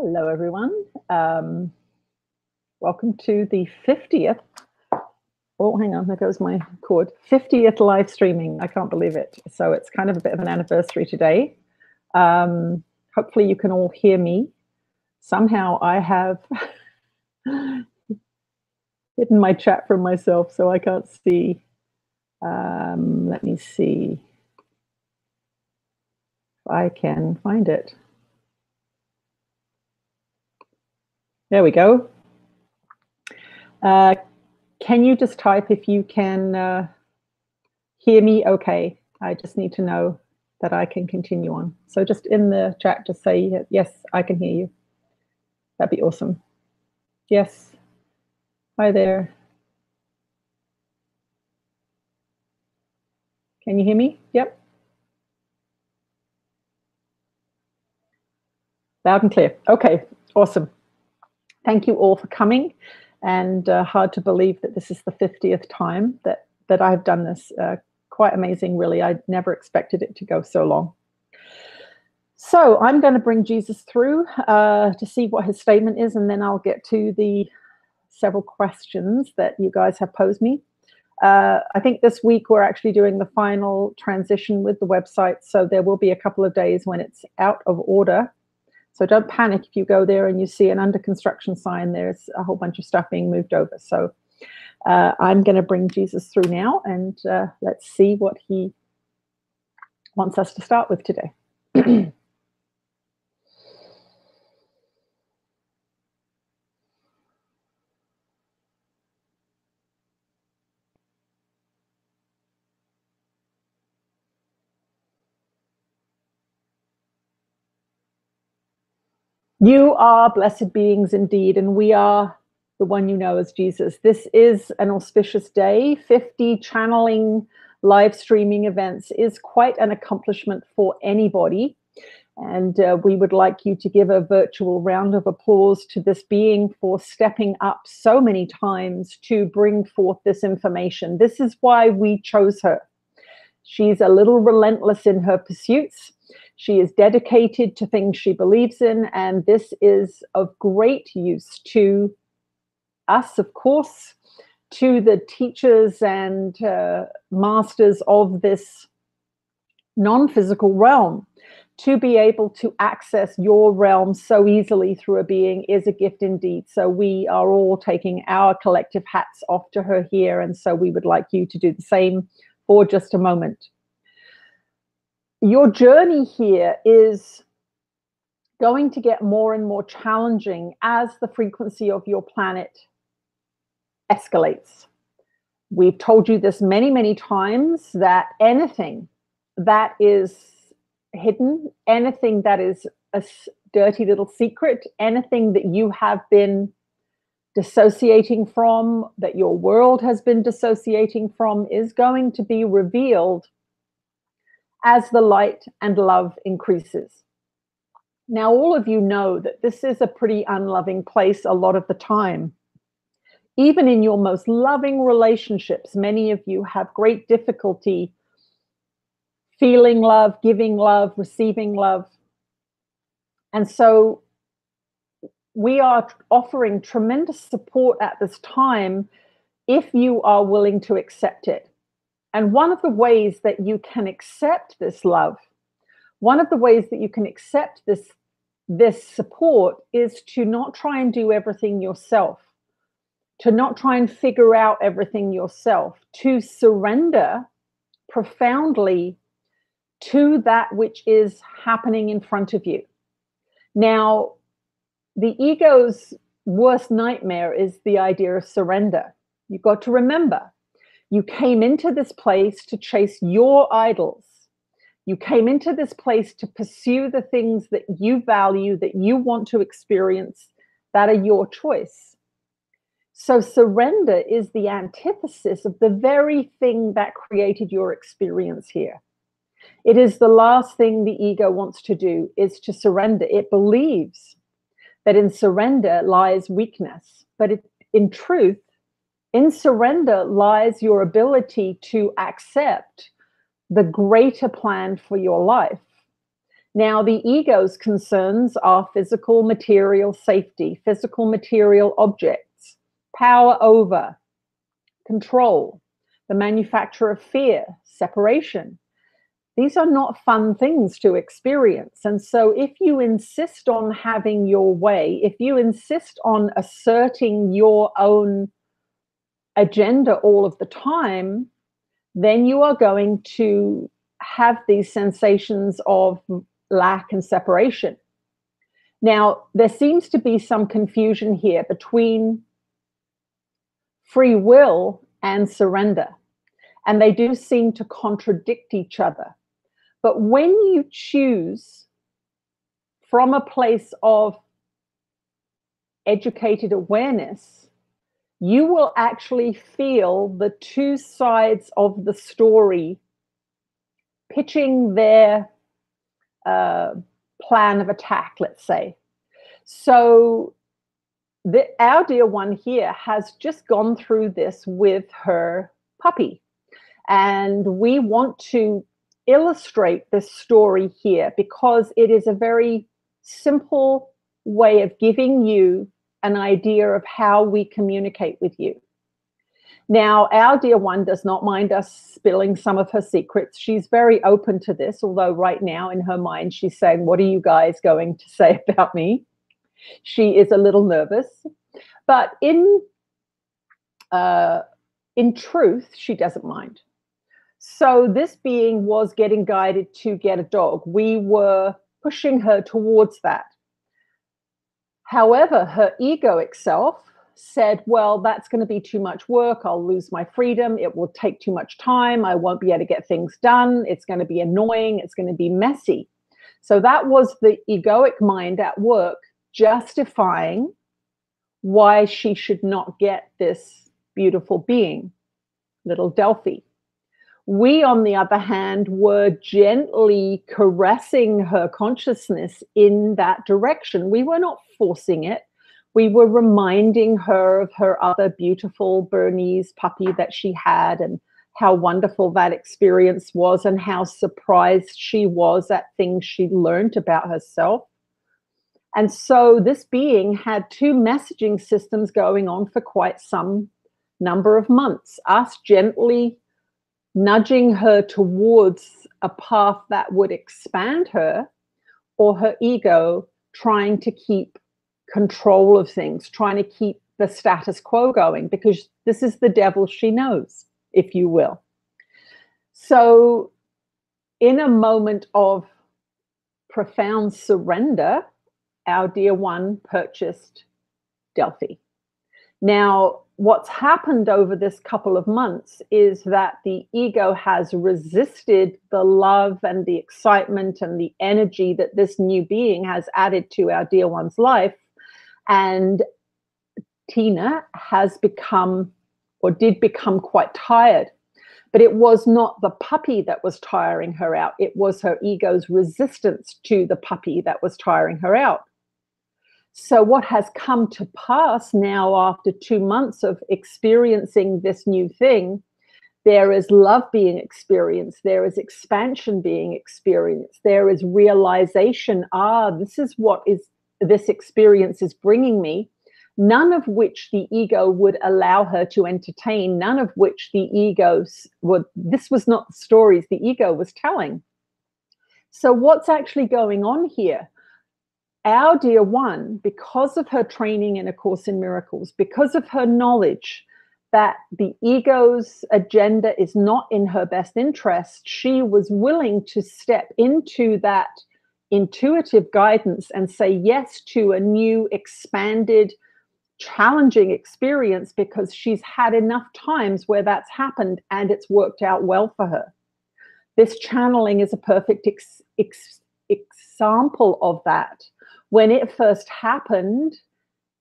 Hello, everyone. Welcome to the 50th. Oh, hang on, there goes my cord. 50th live streaming. I can't believe it. So it's kind of a bit of an anniversary today. Hopefully you can all hear me. Somehow I have hidden my chat from myself, so I can't see. Let me see if I can find it. There we go. Can you just type if you can hear me okay? I just need to know that I can continue on. So just in the chat, just say, yes, I can hear you. That'd be awesome. Yes. Hi there. Can you hear me? Yep. Loud and clear. Okay, awesome. Thank you all for coming. And hard to believe that this is the 50th time that I've done this. Quite amazing, really. I never expected it to go so long. So I'm going to bring Jesus through to see what his statement is, and then I'll get to the several questions that you guys have posed me. I think this week we're actually doing the final transition with the website, so there will be a couple of days when it's out of order. So don't panic if you go there and you see an under construction sign. There's a whole bunch of stuff being moved over. So I'm going to bring Jesus through now, and let's see what he wants us to start with today. You are blessed beings indeed, and we are the one you know as Jesus. This is an auspicious day. 50 channeling live streaming events is quite an accomplishment for anybody. And we would like you to give a virtual round of applause to this being for stepping up so many times to bring forth this information. This is why we chose her. She's a little relentless in her pursuits. She is dedicated to things she believes in, and this is of great use to us, of course, to the teachers and masters of this non-physical realm. To be able to access your realm so easily through a being is a gift indeed. So we are all taking our collective hats off to her here, and so we would like you to do the same for just a moment. Your journey here is going to get more and more challenging as the frequency of your planet escalates. We've told you this many, many times that anything that is hidden, anything that is a dirty little secret, anything that you have been dissociating from, that your world has been dissociating from, is going to be revealed as the light and love increases. Now, all of you know that this is a pretty unloving place a lot of the time. Even in your most loving relationships, many of you have great difficulty feeling love, giving love, receiving love. And so we are offering tremendous support at this time if you are willing to accept it. And one of the ways that you can accept this love, one of the ways that you can accept this support is to not try and do everything yourself, to not try and figure out everything yourself, to surrender profoundly to that which is happening in front of you. Now, the ego's worst nightmare is the idea of surrender. You've got to remember, you came into this place to chase your idols. You came into this place to pursue the things that you value, that you want to experience, that are your choice. So surrender is the antithesis of the very thing that created your experience here. It is the last thing the ego wants to do, is to surrender. It believes that in surrender lies weakness, but in truth, in surrender lies your ability to accept the greater plan for your life. Now, the ego's concerns are physical material safety, physical material objects, power over, control, the manufacture of fear, separation. These are not fun things to experience. And so if you insist on having your way, if you insist on asserting your own agenda all of the time, then you are going to have these sensations of lack and separation. Now, there seems to be some confusion here between free will and surrender, and they do seem to contradict each other. But when you choose from a place of educated awareness, you will actually feel the two sides of the story pitching their plan of attack, let's say. So our dear one here has just gone through this with her puppy. And we want to illustrate this story here because it is a very simple way of giving you an idea of how we communicate with you. Now, our dear one does not mind us spilling some of her secrets. She's very open to this, although right now in her mind, she's saying, what are you guys going to say about me? She is a little nervous, but in truth, she doesn't mind. So this being was getting guided to get a dog. We were pushing her towards that. However, her egoic self said, well, that's going to be too much work. I'll lose my freedom. It will take too much time. I won't be able to get things done. It's going to be annoying. It's going to be messy. So that was the egoic mind at work, justifying why she should not get this beautiful being, little Delphi. We, on the other hand, were gently caressing her consciousness in that direction. We were not forcing it. We were reminding her of her other beautiful Bernese puppy that she had and how wonderful that experience was and how surprised she was at things she learned about herself. And so this being had two messaging systems going on for quite some number of months, us gently nudging her towards a path that would expand her, or her ego trying to keep control of things, trying to keep the status quo going, because this is the devil she knows, if you will. So in a moment of profound surrender, our dear one purchased Delphi. Now, what's happened over this couple of months is that the ego has resisted the love and the excitement and the energy that this new being has added to our dear one's life. And Tina has become, or did become, quite tired. But it was not the puppy that was tiring her out. It was her ego's resistance to the puppy that was tiring her out. So what has come to pass now after 2 months of experiencing this new thing, there is love being experienced, there is expansion being experienced, there is realization, this is what this experience is bringing me, none of which the ego would allow her to entertain, none of which the ego this was not the stories the ego was telling. So what's actually going on here? Our dear one, because of her training in A Course in Miracles, because of her knowledge that the ego's agenda is not in her best interest, she was willing to step into that intuitive guidance and say yes to a new, expanded, challenging experience, because she's had enough times where that's happened and it's worked out well for her. This channeling is a perfect example of that. When it first happened,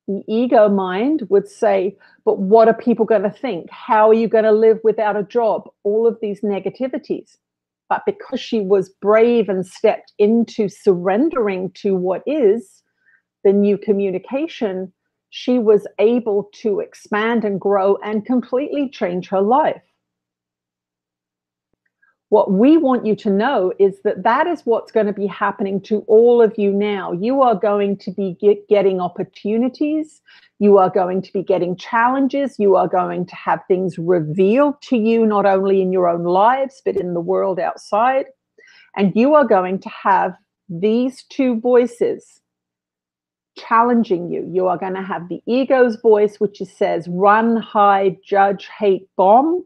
the ego mind would say, but what are people going to think? How are you going to live without a job? All of these negativities. But because she was brave and stepped into surrendering to what is the new communication, she was able to expand and grow and completely change her life. What we want you to know is that that is what's going to be happening to all of you now. You are going to be getting opportunities. You are going to be getting challenges. You are going to have things revealed to you, not only in your own lives, but in the world outside. And you are going to have these two voices challenging you. You are going to have the ego's voice, which says, run, hide, judge, hate, bomb.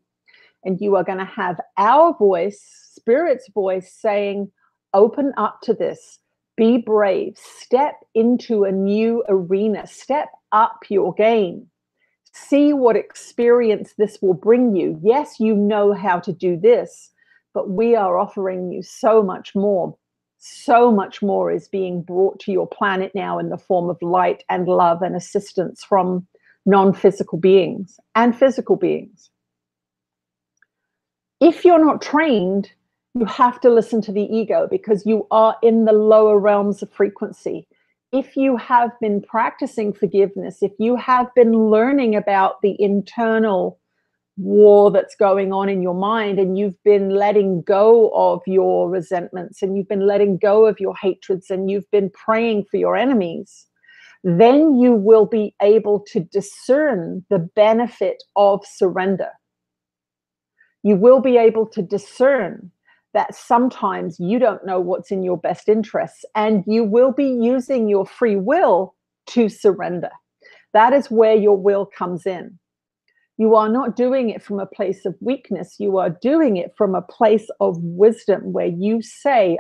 And you are going to have our voice, Spirit's voice, saying, open up to this, be brave, step into a new arena, step up your game, see what experience this will bring you. Yes, you know how to do this, but we are offering you so much more. So much more is being brought to your planet now in the form of light and love and assistance from non-physical beings and physical beings. If you're not trained, you have to listen to the ego because you are in the lower realms of frequency. If you have been practicing forgiveness, if you have been learning about the internal war that's going on in your mind, and you've been letting go of your resentments, and you've been letting go of your hatreds, and you've been praying for your enemies, then you will be able to discern the benefit of surrender. You will be able to discern that sometimes you don't know what's in your best interests, and you will be using your free will to surrender. That is where your will comes in. You are not doing it from a place of weakness. You are doing it from a place of wisdom where you say,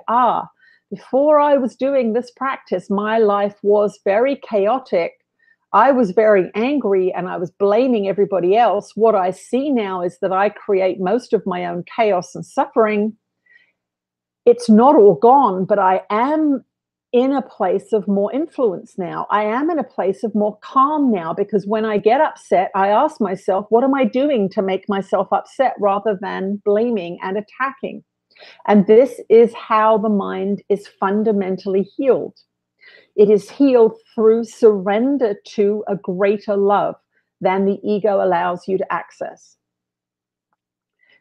before I was doing this practice, my life was very chaotic. I was very angry and I was blaming everybody else. What I see now is that I create most of my own chaos and suffering. It's not all gone, but I am in a place of more influence now. I am in a place of more calm now, because when I get upset, I ask myself, what am I doing to make myself upset, rather than blaming and attacking? And this is how the mind is fundamentally healed. It is healed through surrender to a greater love than the ego allows you to access.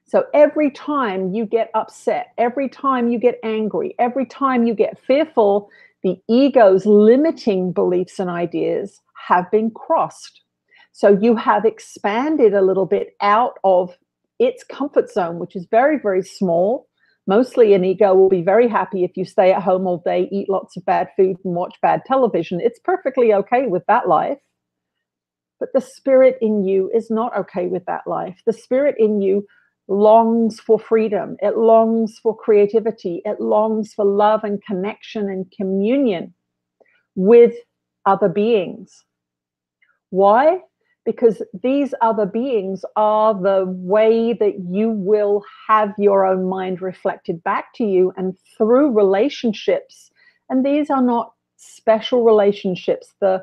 So every time you get upset, every time you get angry, every time you get fearful, the ego's limiting beliefs and ideas have been crossed. So you have expanded a little bit out of its comfort zone, which is very, very small. Mostly an ego will be very happy if you stay at home all day, eat lots of bad food and watch bad television. It's perfectly okay with that life. But the spirit in you is not okay with that life. The spirit in you longs for freedom. It longs for creativity. It longs for love and connection and communion with other beings. Why? Because these other beings are the way that you will have your own mind reflected back to you, and through relationships. And these are not special relationships, the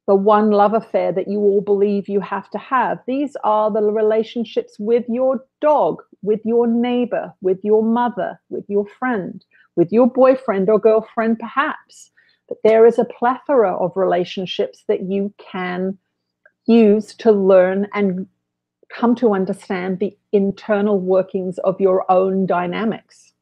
one love affair that you all believe you have to have. These are the relationships with your dog, with your neighbor, with your mother, with your friend, with your boyfriend or girlfriend perhaps. But there is a plethora of relationships that you can use to learn and come to understand the internal workings of your own dynamics.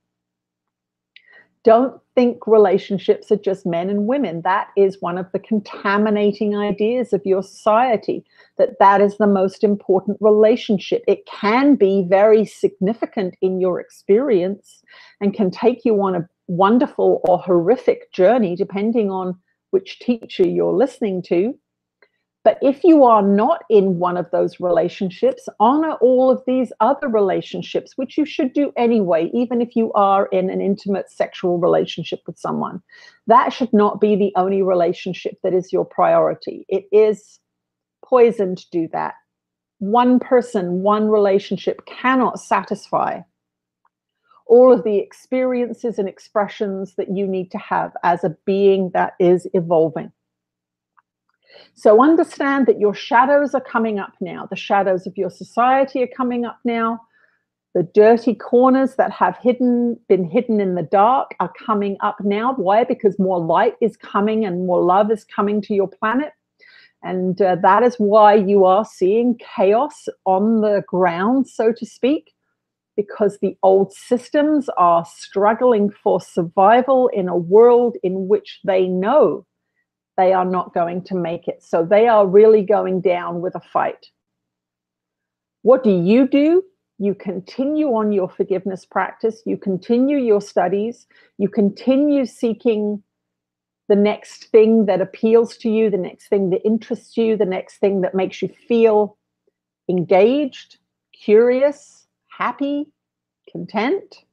Don't think relationships are just men and women. That is one of the contaminating ideas of your society, that is the most important relationship. It can be very significant in your experience and can take you on a wonderful or horrific journey, depending on which teacher you're listening to. But if you are not in one of those relationships, honor all of these other relationships, which you should do anyway, even if you are in an intimate sexual relationship with someone. That should not be the only relationship that is your priority. It is poison to do that. One person, one relationship cannot satisfy all of the experiences and expressions that you need to have as a being that is evolving. So understand that your shadows are coming up now. The shadows of your society are coming up now. The dirty corners that have been hidden in the dark are coming up now. Why? Because more light is coming and more love is coming to your planet. And that is why you are seeing chaos on the ground, so to speak. because the old systems are struggling for survival in a world in which they know they are not going to make it. So they are really going down with a fight. What do? You continue on your forgiveness practice. You continue your studies. You continue seeking the next thing that appeals to you, the next thing that interests you, the next thing that makes you feel engaged, curious, happy, content.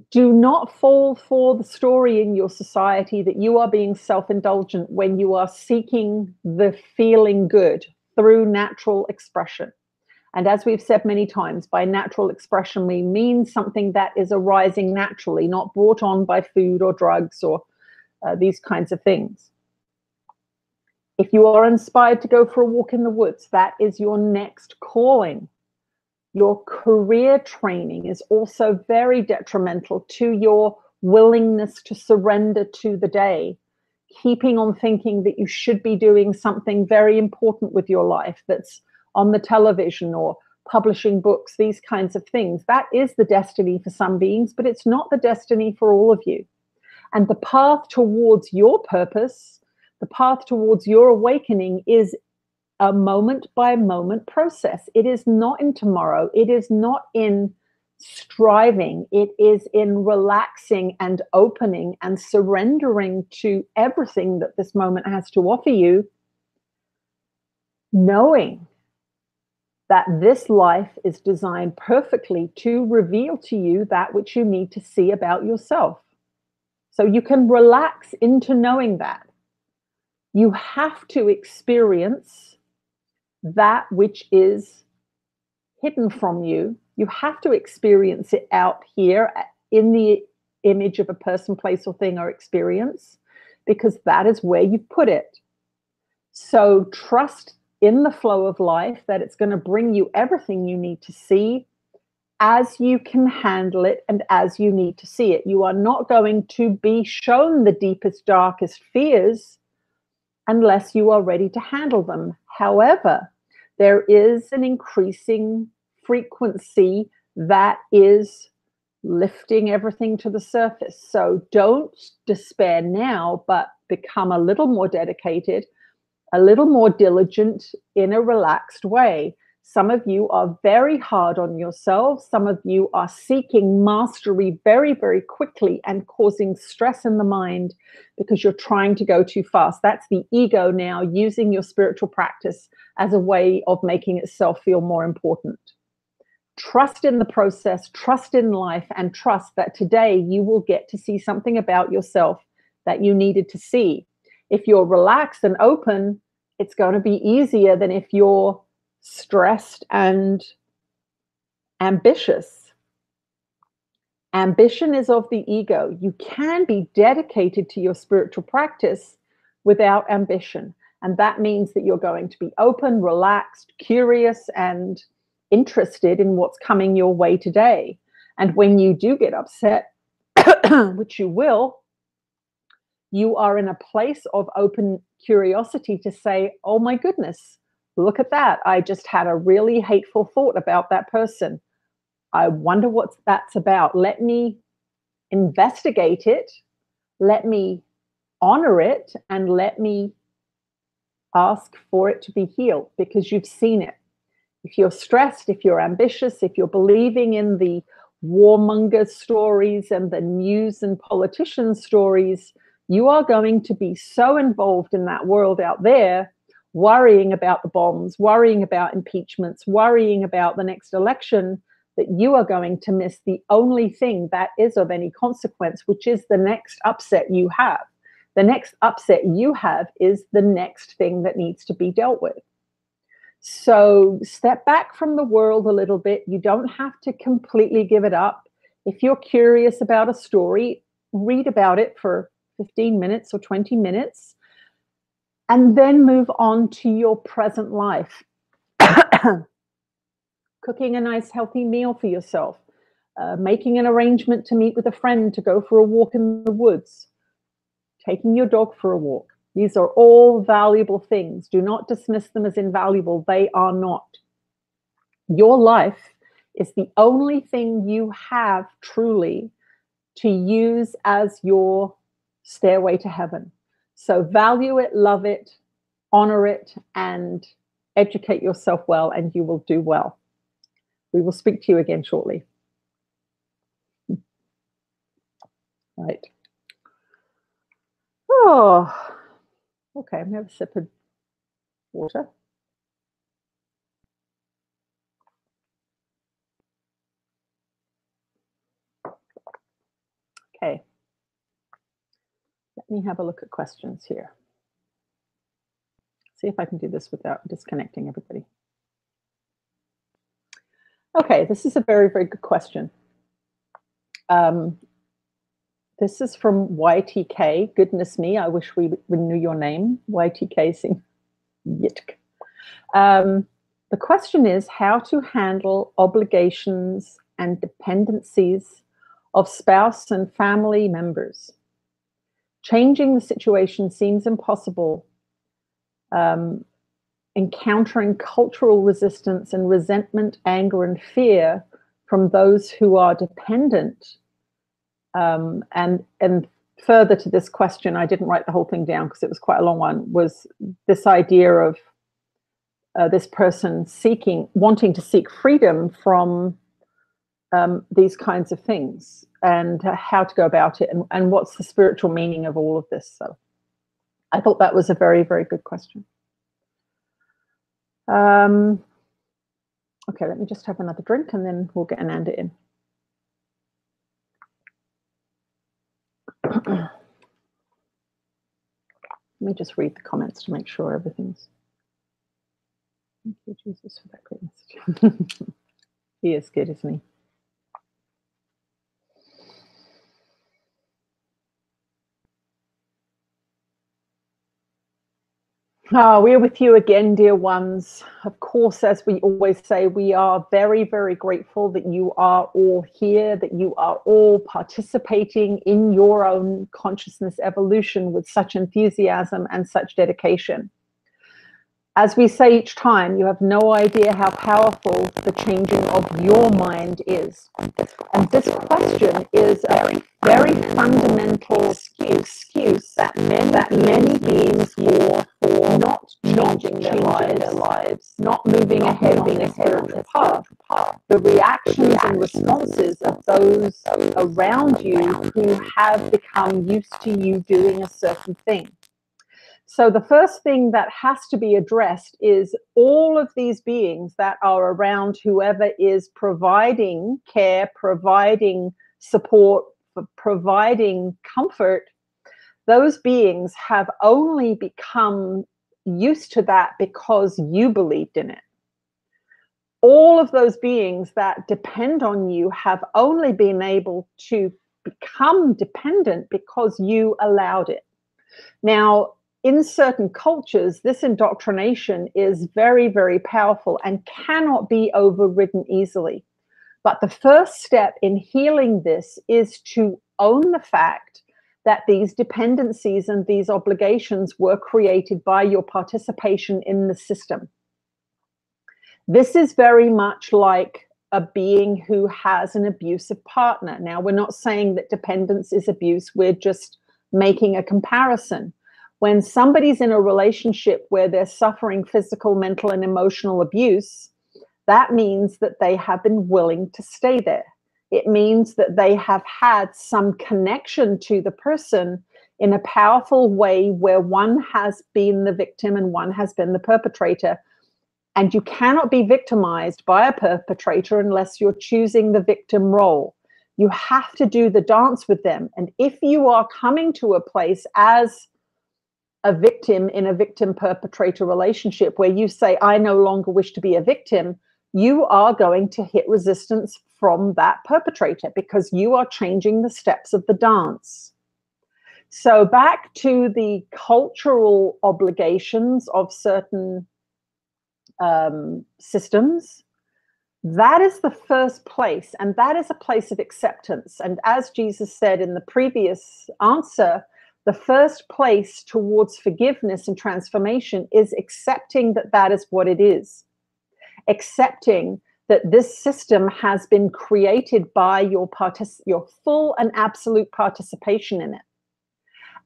Do not fall for the story in your society that you are being self-indulgent when you are seeking the feeling good through natural expression. And as we've said many times, by natural expression, we mean something that is arising naturally, not brought on by food or drugs or these kinds of things. If you are inspired to go for a walk in the woods, that is your next calling. Your career training is also very detrimental to your willingness to surrender to the day, keeping on thinking that you should be doing something very important with your life that's on the television or publishing books, these kinds of things. That is the destiny for some beings, but it's not the destiny for all of you. And the path towards your purpose, the path towards your awakening is a moment by moment process. It is not in tomorrow. It is not in striving. It is in relaxing and opening and surrendering to everything that this moment has to offer you, knowing that this life is designed perfectly to reveal to you that which you need to see about yourself. So you can relax into knowing that. You have to experience that which is hidden from you. You have to experience it out here in the image of a person, place, or thing or experience, because that is where you put it. So trust in the flow of life that it's going to bring you everything you need to see as you can handle it and as you need to see it. You are not going to be shown the deepest, darkest fears unless you are ready to handle them. However, there is an increasing frequency that is lifting everything to the surface. So don't despair now, but become a little more dedicated, a little more diligent in a relaxed way. Some of you are very hard on yourselves. Some of you are seeking mastery very, very quickly and causing stress in the mind because you're trying to go too fast. That's the ego now using your spiritual practice as a way of making itself feel more important. Trust in the process, trust in life, and trust that today you will get to see something about yourself that you needed to see. If you're relaxed and open, it's going to be easier than if you're stressed and ambitious. Ambition is of the ego. You can be dedicated to your spiritual practice without ambition. And that means that you're going to be open, relaxed, curious, and interested in what's coming your way today. And when you do get upset, which you will, you are in a place of open curiosity to say, oh my goodness, look at that. I just had a really hateful thought about that person. I wonder what that's about. Let me investigate it. Let me honor it, and let me ask for it to be healed, because you've seen it. If you're stressed, if you're ambitious, if you're believing in the warmonger stories and the news and politician stories, you are going to be so involved in that world out there, worrying about the bombs, worrying about impeachments, worrying about the next election, that you are going to miss the only thing that is of any consequence, which is the next upset you have. The next upset you have is the next thing that needs to be dealt with. So step back from the world a little bit. You don't have to completely give it up. If you're curious about a story, read about it for 15 minutes or 20 minutes, and then move on to your present life. Cooking a nice healthy meal for yourself, making an arrangement to meet with a friend to go for a walk in the woods, taking your dog for a walk. These are all valuable things. Do not dismiss them as invaluable. They are not. Your life is the only thing you have truly to use as your stairway to heaven. So value it, love it, honor it, and educate yourself well, and you will do well. We will speak to you again shortly. Right. Oh, okay. I'm going to have a sip of water. Okay. Let me have a look at questions here. See if I can do this without disconnecting everybody. Okay, this is a very, very good question. This is from YTK. Goodness me, I wish we knew your name. YTK sing Yitk. The question is how to handle obligations and dependencies of spouse and family members. Changing the situation seems impossible. Encountering cultural resistance and resentment, anger, and fear from those who are dependent. And further to this question, I didn't write the whole thing down because it was quite a long one, was this idea of this person wanting to seek freedom from these kinds of things, and how to go about it, and what's the spiritual meaning of all of this. So I thought that was a very, very good question. Okay, let me just have another drink and then we'll get Ananda in. Let me just read the comments to make sure everything's... Thank you, Jesus, for that great message. He is good, isn't he? We're with you again, dear ones. Of course, as we always say, we are very, very grateful that you are all here, that you are all participating in your own consciousness evolution with such enthusiasm and such dedication. As we say each time, you have no idea how powerful the changing of your mind is. And this question is a very fundamental excuse that many beings for not changing their lives, not moving ahead on their spiritual path. The reactions and responses of those around you who have become used to you doing a certain thing. So the first thing that has to be addressed is all of these beings that are around whoever is providing care, providing support, providing comfort. Those beings have only become used to that because you believed in it. All of those beings that depend on you have only been able to become dependent because you allowed it. Now, in certain cultures, this indoctrination is very, very powerful and cannot be overridden easily. But the first step in healing this is to own the fact that these dependencies and these obligations were created by your participation in the system. This is very much like a being who has an abusive partner. Now, we're not saying that dependence is abuse. We're just making a comparison. When somebody's in a relationship where they're suffering physical, mental, and emotional abuse, that means that they have been willing to stay there. It means that they have had some connection to the person in a powerful way where one has been the victim and one has been the perpetrator. And you cannot be victimized by a perpetrator unless you're choosing the victim role. You have to do the dance with them. And if you are coming to a place as a victim in a victim-perpetrator relationship where you say, I no longer wish to be a victim, you are going to hit resistance from that perpetrator because you are changing the steps of the dance. So back to the cultural obligations of certain systems, that is the first place, and that is a place of acceptance. And as Jesus said in the previous answer, the first place towards forgiveness and transformation is accepting that that is what it is. Accepting that this system has been created by your full and absolute participation in it.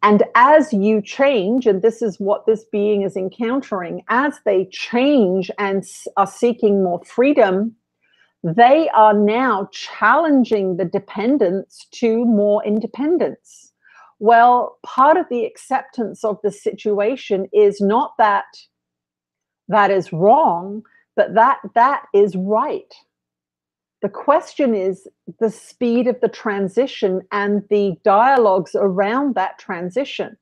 And as you change, and this is what this being is encountering, as they change and are seeking more freedom, they are now challenging the dependence to more independence. Well, part of the acceptance of the situation is not that that is wrong, but that is right. The question is the speed of the transition and the dialogues around that transition.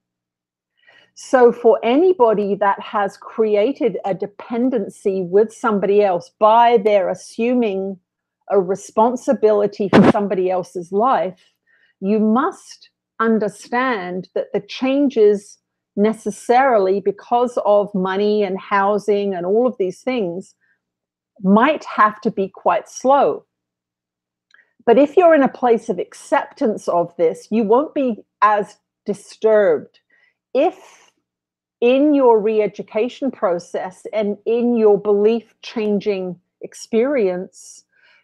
So for anybody that has created a dependency with somebody else by their assuming a responsibility for somebody else's life, you must understand that the changes necessarily, because of money and housing and all of these things, might have to be quite slow. But if you're in a place of acceptance of this, you won't be as disturbed. If in your re-education process and in your belief changing experience,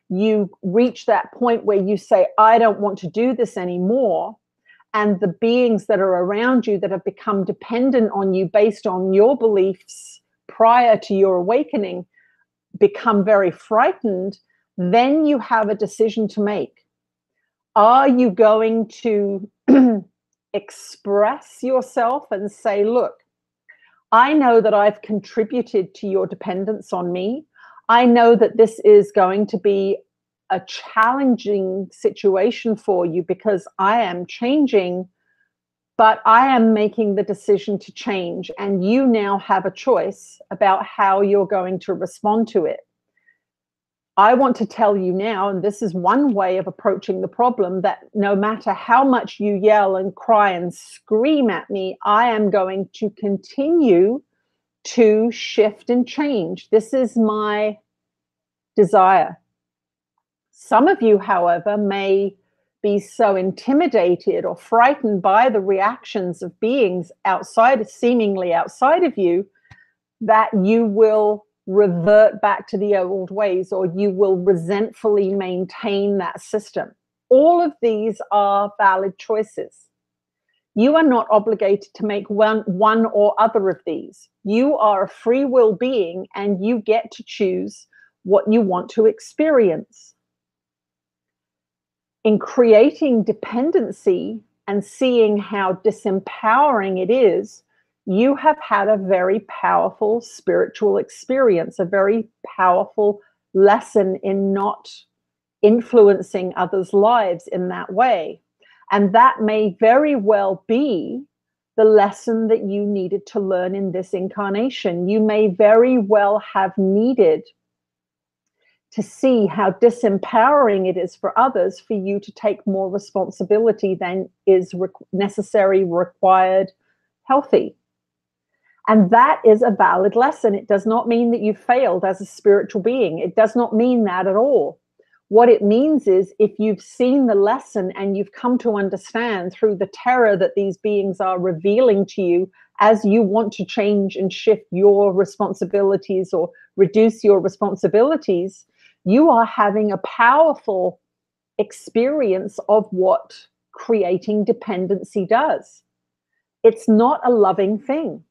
you reach that point where you say, I don't want to do this anymore, and the beings that are around you that have become dependent on you based on your beliefs prior to your awakening become very frightened, then you have a decision to make. Are you going to express yourself and say, look, I know that I've contributed to your dependence on me. I know that this is going to be a challenging situation for you because I am changing, but I am making the decision to change, and you now have a choice about how you're going to respond to it. I want to tell you now, and this is one way of approaching the problem, that no matter how much you yell and cry and scream at me, I am going to continue to shift and change. This is my desire. Some of you, however, may be so intimidated or frightened by the reactions of beings seemingly outside of you, that you will revert back to the old ways, or you will resentfully maintain that system. All of these are valid choices. You are not obligated to make one or other of these. You are a free will being, and you get to choose what you want to experience. In creating dependency and seeing how disempowering it is, you have had a very powerful spiritual experience, a very powerful lesson in not influencing others' lives in that way. And that may very well be the lesson that you needed to learn in this incarnation. You may very well have needed to see how disempowering it is for others for you to take more responsibility than is necessary, required, healthy. And that is a valid lesson. It does not mean that you failed as a spiritual being. It does not mean that at all. What it means is, if you've seen the lesson and you've come to understand through the terror that these beings are revealing to you as you want to change and shift your responsibilities or reduce your responsibilities, you are having a powerful experience of what creating dependency does. It's not a loving thing,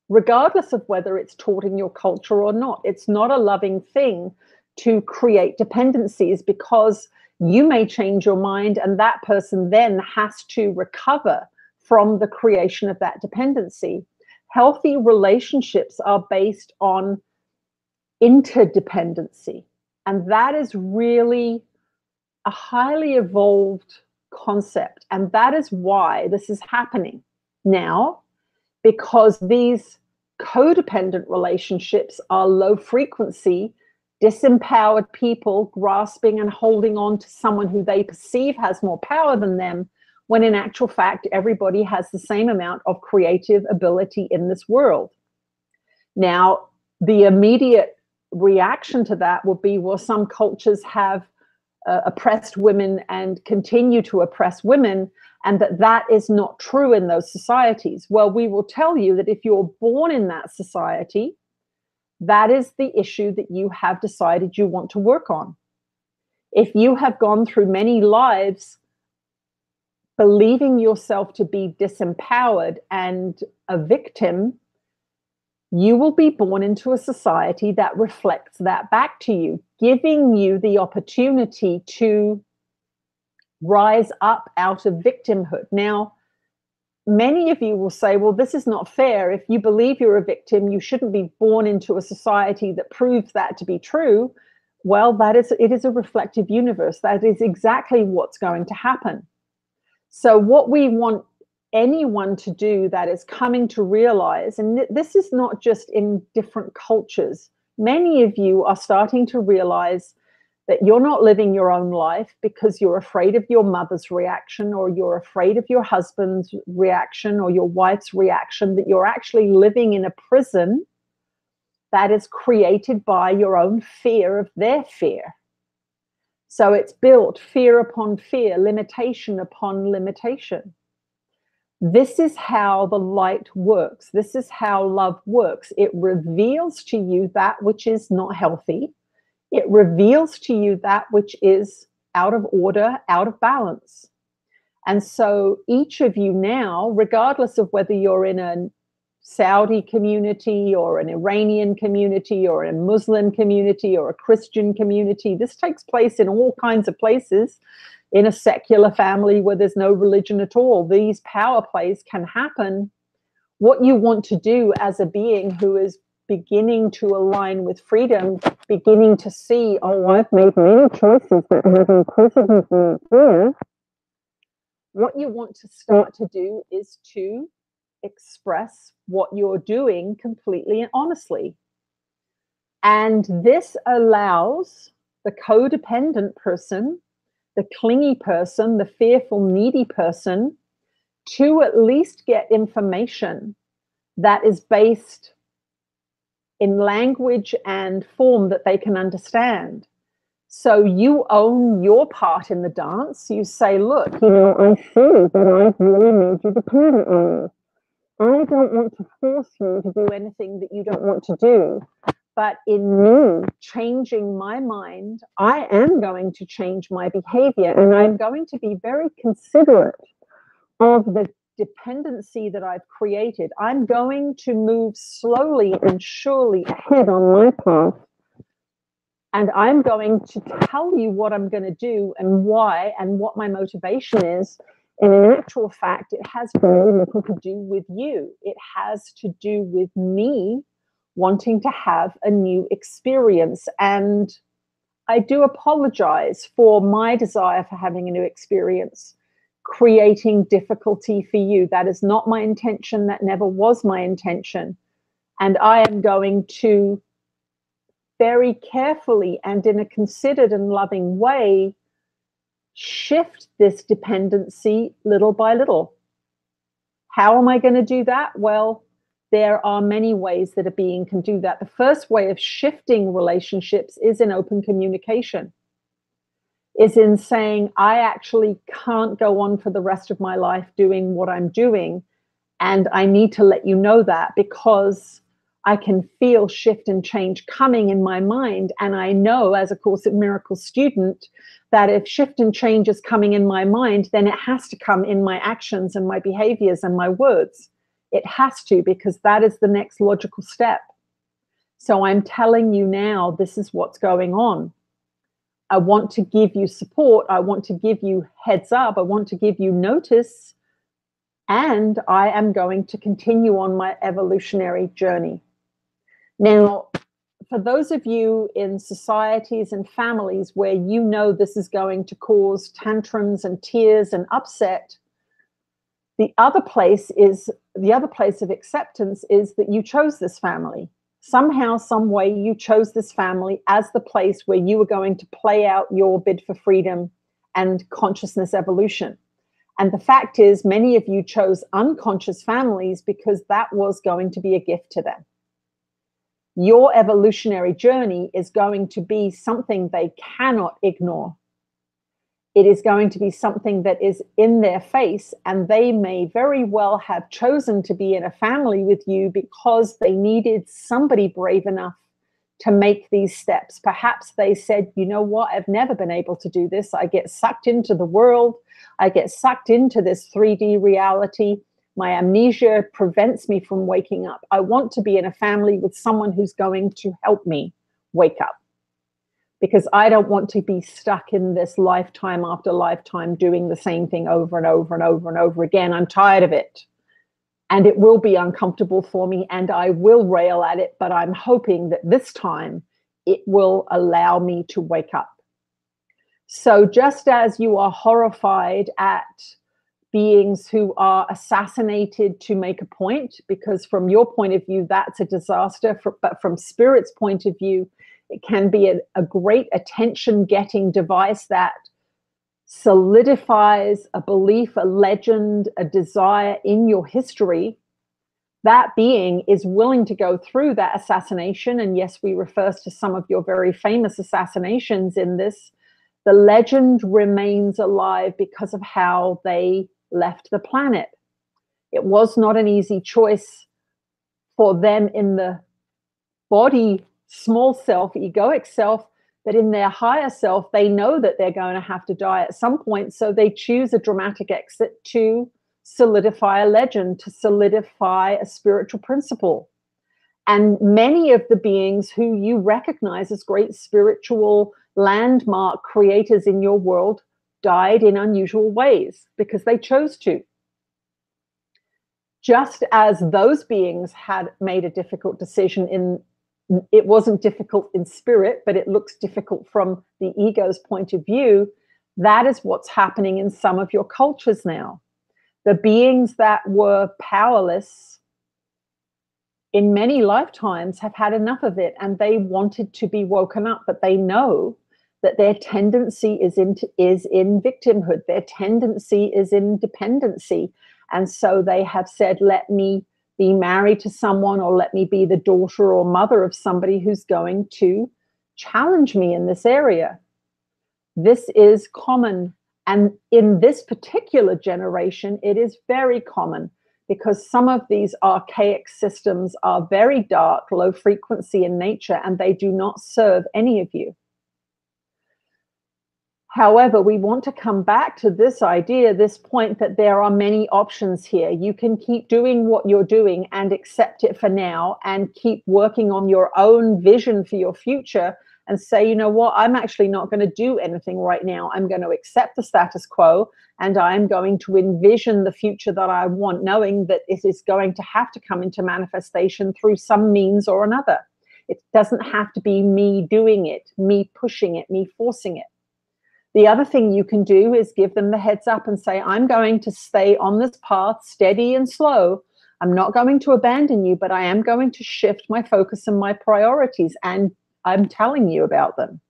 regardless of whether it's taught in your culture or not. It's not a loving thing to create dependencies, because you may change your mind and that person then has to recover from the creation of that dependency. Healthy relationships are based on interdependency, and that is really a highly evolved concept. And that is why this is happening now, because these codependent relationships are low frequency, disempowered people grasping and holding on to someone who they perceive has more power than them, when in actual fact everybody has the same amount of creative ability in this world. Now, the immediate reaction to that would be, well, some cultures have oppressed women and continue to oppress women, and that is not true in those societies. Well, we will tell you that if you're born in that society, that is the issue that you have decided you want to work on. If you have gone through many lives believing yourself to be disempowered and a victim, you will be born into a society that reflects that back to you, giving you the opportunity to rise up out of victimhood. Now, many of you will say, well, this is not fair. If you believe you're a victim, you shouldn't be born into a society that proves that to be true. Well, it is a reflective universe. That is exactly what's going to happen. So what we want anyone to do that is coming to realize, and this is not just in different cultures, many of you are starting to realize that you're not living your own life because you're afraid of your mother's reaction, or you're afraid of your husband's reaction, or your wife's reaction, that you're actually living in a prison that is created by your own fear of their fear. So it's built fear upon fear, limitation upon limitation. This is how the light works. This is how love works. It reveals to you that which is not healthy. It reveals to you that which is out of order, out of balance. And so each of you now, regardless of whether you're in a Saudi community or an Iranian community or a Muslim community or a Christian community, this takes place in all kinds of places. In a secular family where there's no religion at all, these power plays can happen. What you want to do as a being who is beginning to align with freedom, beginning to see, oh, I've made many choices that have included me here. What you want to start to do is to express what you're doing completely and honestly. And this allows the codependent person, the clingy person, the fearful, needy person to at least get information that is based in language and form that they can understand. So you own your part in the dance. You say, look, I see that I've really made you dependent on me. I don't want to force you to do anything that you don't want to do. But in me changing my mind, I am going to change my behavior, and I'm going to be very considerate of the dependency that I've created. I'm going to move slowly and surely ahead on my path. And I'm going to tell you what I'm going to do and why and what my motivation is. And in actual fact, it has very little to do with you. It has to do with me wanting to have a new experience. And I do apologize for my desire for having a new experience, creating difficulty for you. That is not my intention. That never was my intention. And I am going to very carefully and in a considered and loving way shift this dependency little by little. How am I going to do that? Well, there are many ways that a being can do that. The first way of shifting relationships is in open communication, is in saying, I actually can't go on for the rest of my life doing what I'm doing. And I need to let you know that, because I can feel shift and change coming in my mind. And I know, as a Course in Miracles student, that if shift and change is coming in my mind, then it has to come in my actions and my behaviors and my words. It has to, because that is the next logical step. So I'm telling you now, this is what's going on. I want to give you support. I want to give you heads up. I want to give you notice. And I am going to continue on my evolutionary journey. Now, for those of you in societies and families where you know this is going to cause tantrums and tears and upset, the other place of acceptance is that you chose this family. Somehow, some way, you chose this family as the place where you were going to play out your bid for freedom and consciousness evolution. And the fact is, many of you chose unconscious families because that was going to be a gift to them. Your evolutionary journey is going to be something they cannot ignore. It is going to be something that is in their face, and they may very well have chosen to be in a family with you because they needed somebody brave enough to make these steps. Perhaps they said, you know what, I've never been able to do this. I get sucked into the world. I get sucked into this 3D reality. My amnesia prevents me from waking up. I want to be in a family with someone who's going to help me wake up, because I don't want to be stuck in this lifetime after lifetime doing the same thing over and over and over and over again. I'm tired of it. And it will be uncomfortable for me, and I will rail at it, but I'm hoping that this time it will allow me to wake up. So just as you are horrified at beings who are assassinated to make a point, because from your point of view, that's a disaster, but from Spirit's point of view, it can be a great attention-getting device that solidifies a belief, a legend, a desire in your history. That being is willing to go through that assassination. And yes, we refer to some of your very famous assassinations in this. The legend remains alive because of how they left the planet. It was not an easy choice for them in the body, small self, egoic self, but in their higher self, they know that they're going to have to die at some point. So they choose a dramatic exit to solidify a legend, to solidify a spiritual principle. And many of the beings who you recognize as great spiritual landmark creators in your world died in unusual ways because they chose to. Just as those beings had made a difficult decision it wasn't difficult in spirit, but it looks difficult from the ego's point of view. That is what's happening in some of your cultures now. The beings that were powerless in many lifetimes have had enough of it, and they wanted to be woken up, but they know that their tendency is in victimhood. Their tendency is in dependency. And so they have said, let me be married to someone, or let me be the daughter or mother of somebody who's going to challenge me in this area. This is common. And in this particular generation, it is very common, because some of these archaic systems are very dark, low frequency in nature, and they do not serve any of you. However, we want to come back to this idea, this point, that there are many options here. You can keep doing what you're doing and accept it for now, and keep working on your own vision for your future and say, you know what, I'm actually not going to do anything right now. I'm going to accept the status quo, and I'm going to envision the future that I want, knowing that it is going to have to come into manifestation through some means or another. It doesn't have to be me doing it, me pushing it, me forcing it. The other thing you can do is give them the heads up and say, I'm going to stay on this path, steady and slow. I'm not going to abandon you, but I am going to shift my focus and my priorities, and I'm telling you about them.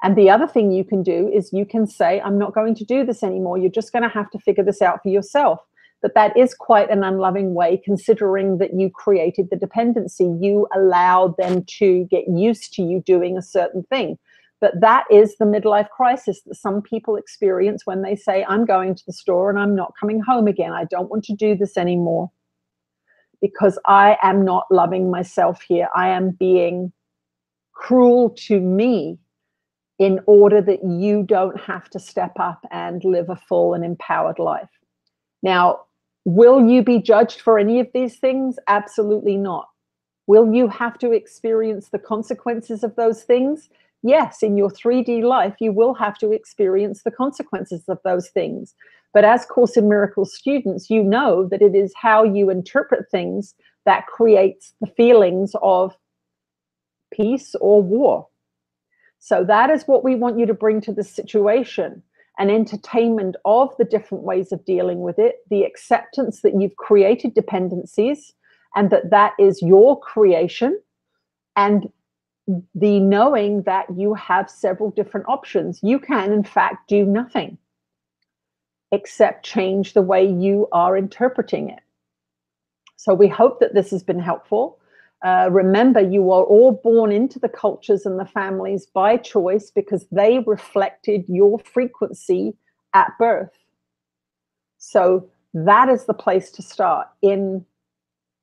And the other thing you can do is you can say, I'm not going to do this anymore. You're just going to have to figure this out for yourself. But that is quite an unloving way, considering that you created the dependency. You allowed them to get used to you doing a certain thing. But that is the midlife crisis that some people experience when they say, I'm going to the store and I'm not coming home again. I don't want to do this anymore because I am not loving myself here. I am being cruel to me in order that you don't have to step up and live a full and empowered life. Now, will you be judged for any of these things? Absolutely not. Will you have to experience the consequences of those things? Yes, in your 3D life, you will have to experience the consequences of those things. But as Course in Miracles students, you know that it is how you interpret things that creates the feelings of peace or war. So that is what we want you to bring to the situation, an entertainment of the different ways of dealing with it, the acceptance that you've created dependencies and that is your creation, and the knowing that you have several different options. You can, in fact, do nothing except change the way you are interpreting it. So we hope that this has been helpful. Remember, you are all born into the cultures and the families by choice because they reflected your frequency at birth. So that is the place to start, in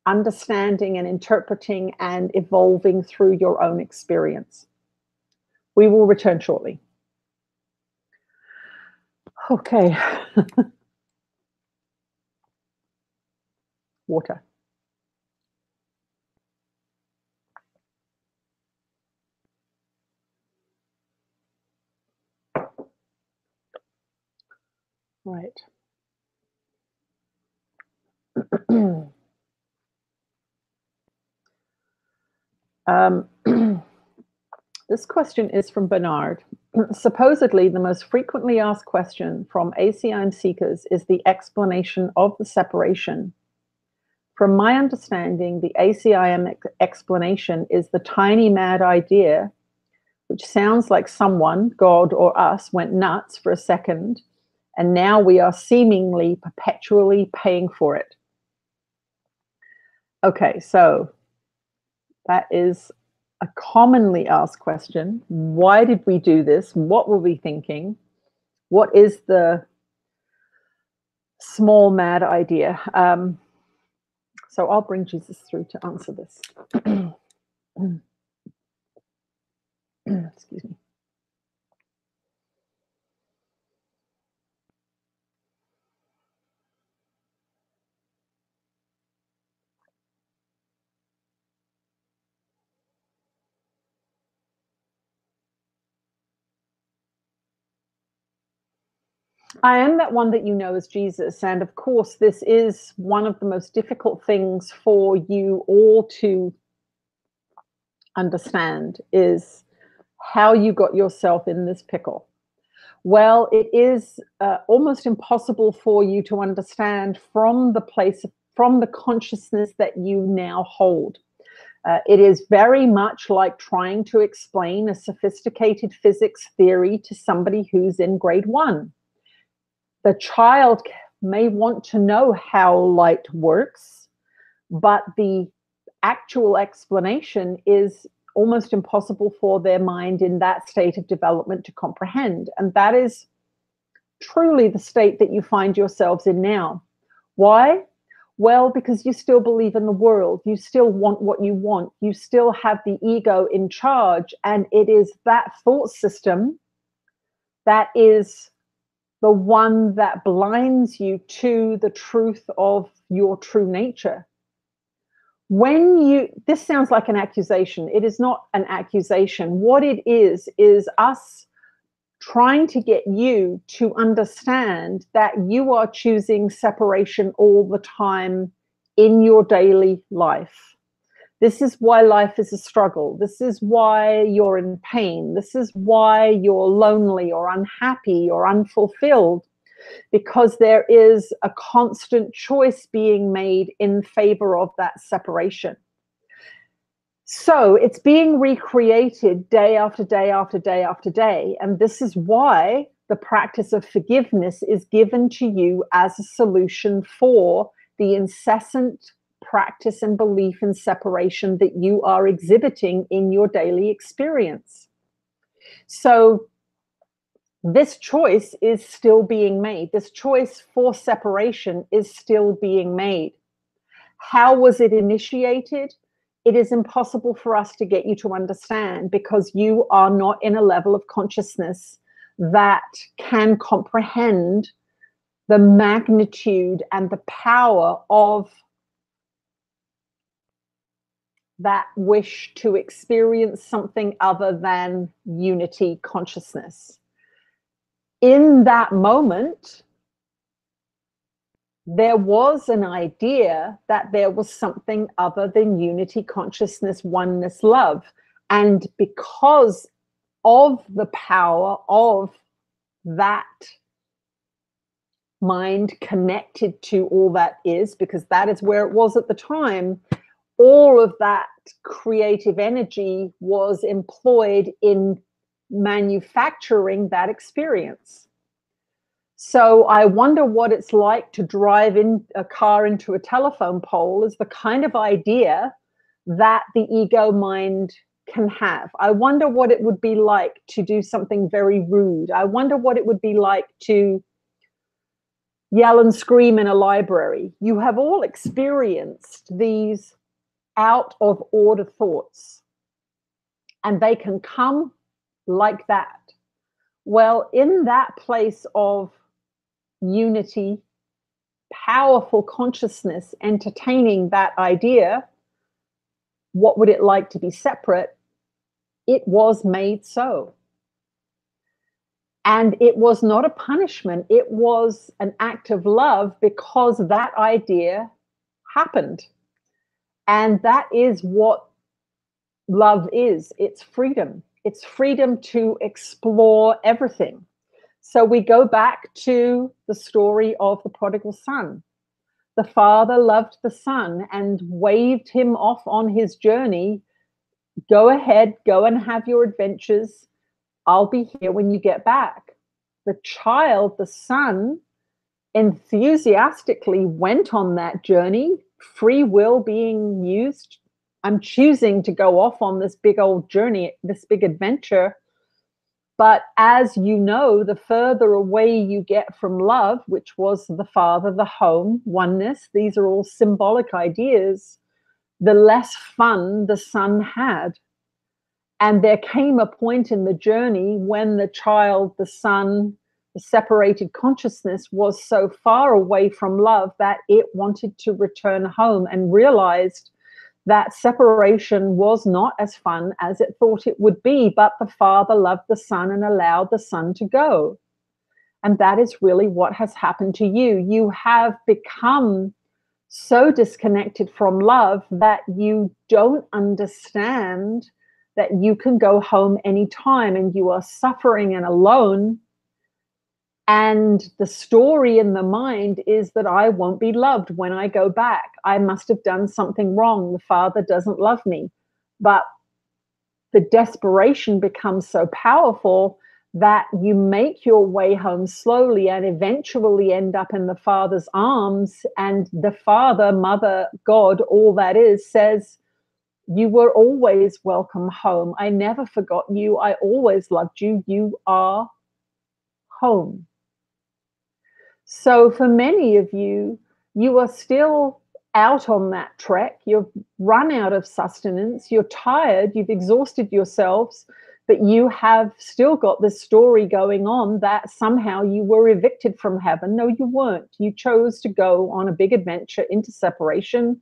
understanding and interpreting and evolving through your own experience. We will return shortly. Okay. Water. Right. This question is from Bernard. Supposedly, the most frequently asked question from ACIM seekers is the explanation of the separation. From my understanding, the ACIM explanation is the tiny mad idea, which sounds like someone, God or us, went nuts for a second, and now we are seemingly perpetually paying for it. Okay, so that is a commonly asked question. Why did we do this? What were we thinking? What is the small mad idea? So I'll bring Jesus through to answer this. Excuse me. I am that one that you know as Jesus. And of course, this is one of the most difficult things for you all to understand, is how you got yourself in this pickle. Well, it is almost impossible for you to understand from the consciousness that you now hold. It is very much like trying to explain a sophisticated physics theory to somebody who's in grade 1. The child may want to know how light works, but the actual explanation is almost impossible for their mind in that state of development to comprehend. And that is truly the state that you find yourselves in now. Why? Well, because you still believe in the world. You still want what you want. You still have the ego in charge. And it is that thought system that is the one that blinds you to the truth of your true nature. This sounds like an accusation. It is not an accusation. What it is us trying to get you to understand that you are choosing separation all the time in your daily life. This is why life is a struggle. This is why you're in pain. This is why you're lonely or unhappy or unfulfilled, because there is a constant choice being made in favor of that separation. So it's being recreated day after day after day after day. And this is why the practice of forgiveness is given to you as a solution for the incessant practice and belief in separation that you are exhibiting in your daily experience. So this choice is still being made. This choice for separation is still being made. How was it initiated? It is impossible for us to get you to understand, because you are not in a level of consciousness that can comprehend the magnitude and the power of that wish to experience something other than unity consciousness. In that moment, there was an idea that there was something other than unity consciousness, oneness, love. And because of the power of that mind connected to all that is, because that is where it was at the time, all of that creative energy was employed in manufacturing that experience. So I wonder what it's like to drive in a car into a telephone pole, is the kind of idea that the ego mind can have. I wonder what it would be like to do something very rude. I wonder what it would be like to yell and scream in a library. You have all experienced these out of order thoughts, and they can come like that. Well, in that place of unity, powerful consciousness entertaining that idea, what would it like to be separate? It was made so. And it was not a punishment. It was an act of love because that idea happened. And that is what love is. It's freedom. It's freedom to explore everything. So we go back to the story of the prodigal son. The father loved the son and waved him off on his journey. Go ahead, go and have your adventures. I'll be here when you get back. The child, the son, enthusiastically went on that journey, free will being used. I'm choosing to go off on this big old journey, this big adventure. But as you know, the further away you get from love, which was the father, the home, oneness, these are all symbolic ideas, the less fun the son had. And there came a point in the journey when the child, the son, the separated consciousness was so far away from love that it wanted to return home and realized that separation was not as fun as it thought it would be, but the father loved the son and allowed the son to go. And that is really what has happened to you. You have become so disconnected from love that you don't understand that you can go home anytime, and you are suffering and alone. And the story in the mind is that I won't be loved when I go back. I must have done something wrong. The father doesn't love me. But the desperation becomes so powerful that you make your way home slowly and eventually end up in the father's arms. And the father, mother, God, all that is, says, you were always welcome home. I never forgot you. I always loved you. You are home. So for many of you, you are still out on that trek. You've run out of sustenance. You're tired. You've exhausted yourselves, but you have still got this story going on that somehow you were evicted from heaven. No, you weren't. You chose to go on a big adventure into separation.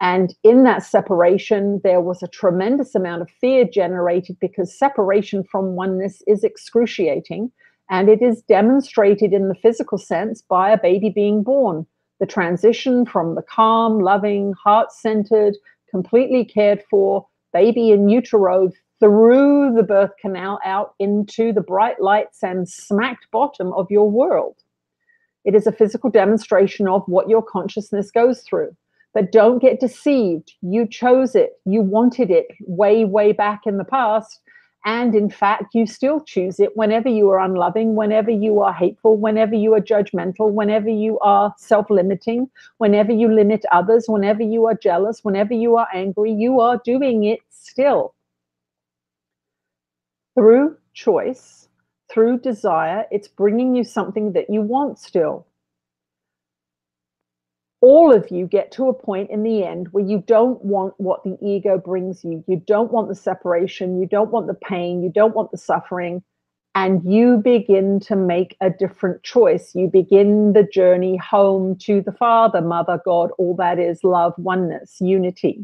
And in that separation, there was a tremendous amount of fear generated because separation from oneness is excruciating. And it is demonstrated in the physical sense by a baby being born. The transition from the calm, loving, heart-centered, completely cared for baby in utero through the birth canal out into the bright lights and smacked bottom of your world. It is a physical demonstration of what your consciousness goes through. But don't get deceived. You chose it. You wanted it way, way back in the past. And in fact, you still choose it whenever you are unloving, whenever you are hateful, whenever you are judgmental, whenever you are self-limiting, whenever you limit others, whenever you are jealous, whenever you are angry, you are doing it still. Through choice, through desire, it's bringing you something that you want still. All of you get to a point in the end where you don't want what the ego brings you. You don't want the separation. You don't want the pain. You don't want the suffering. And you begin to make a different choice. You begin the journey home to the Father, Mother, God, all that is love, oneness, unity.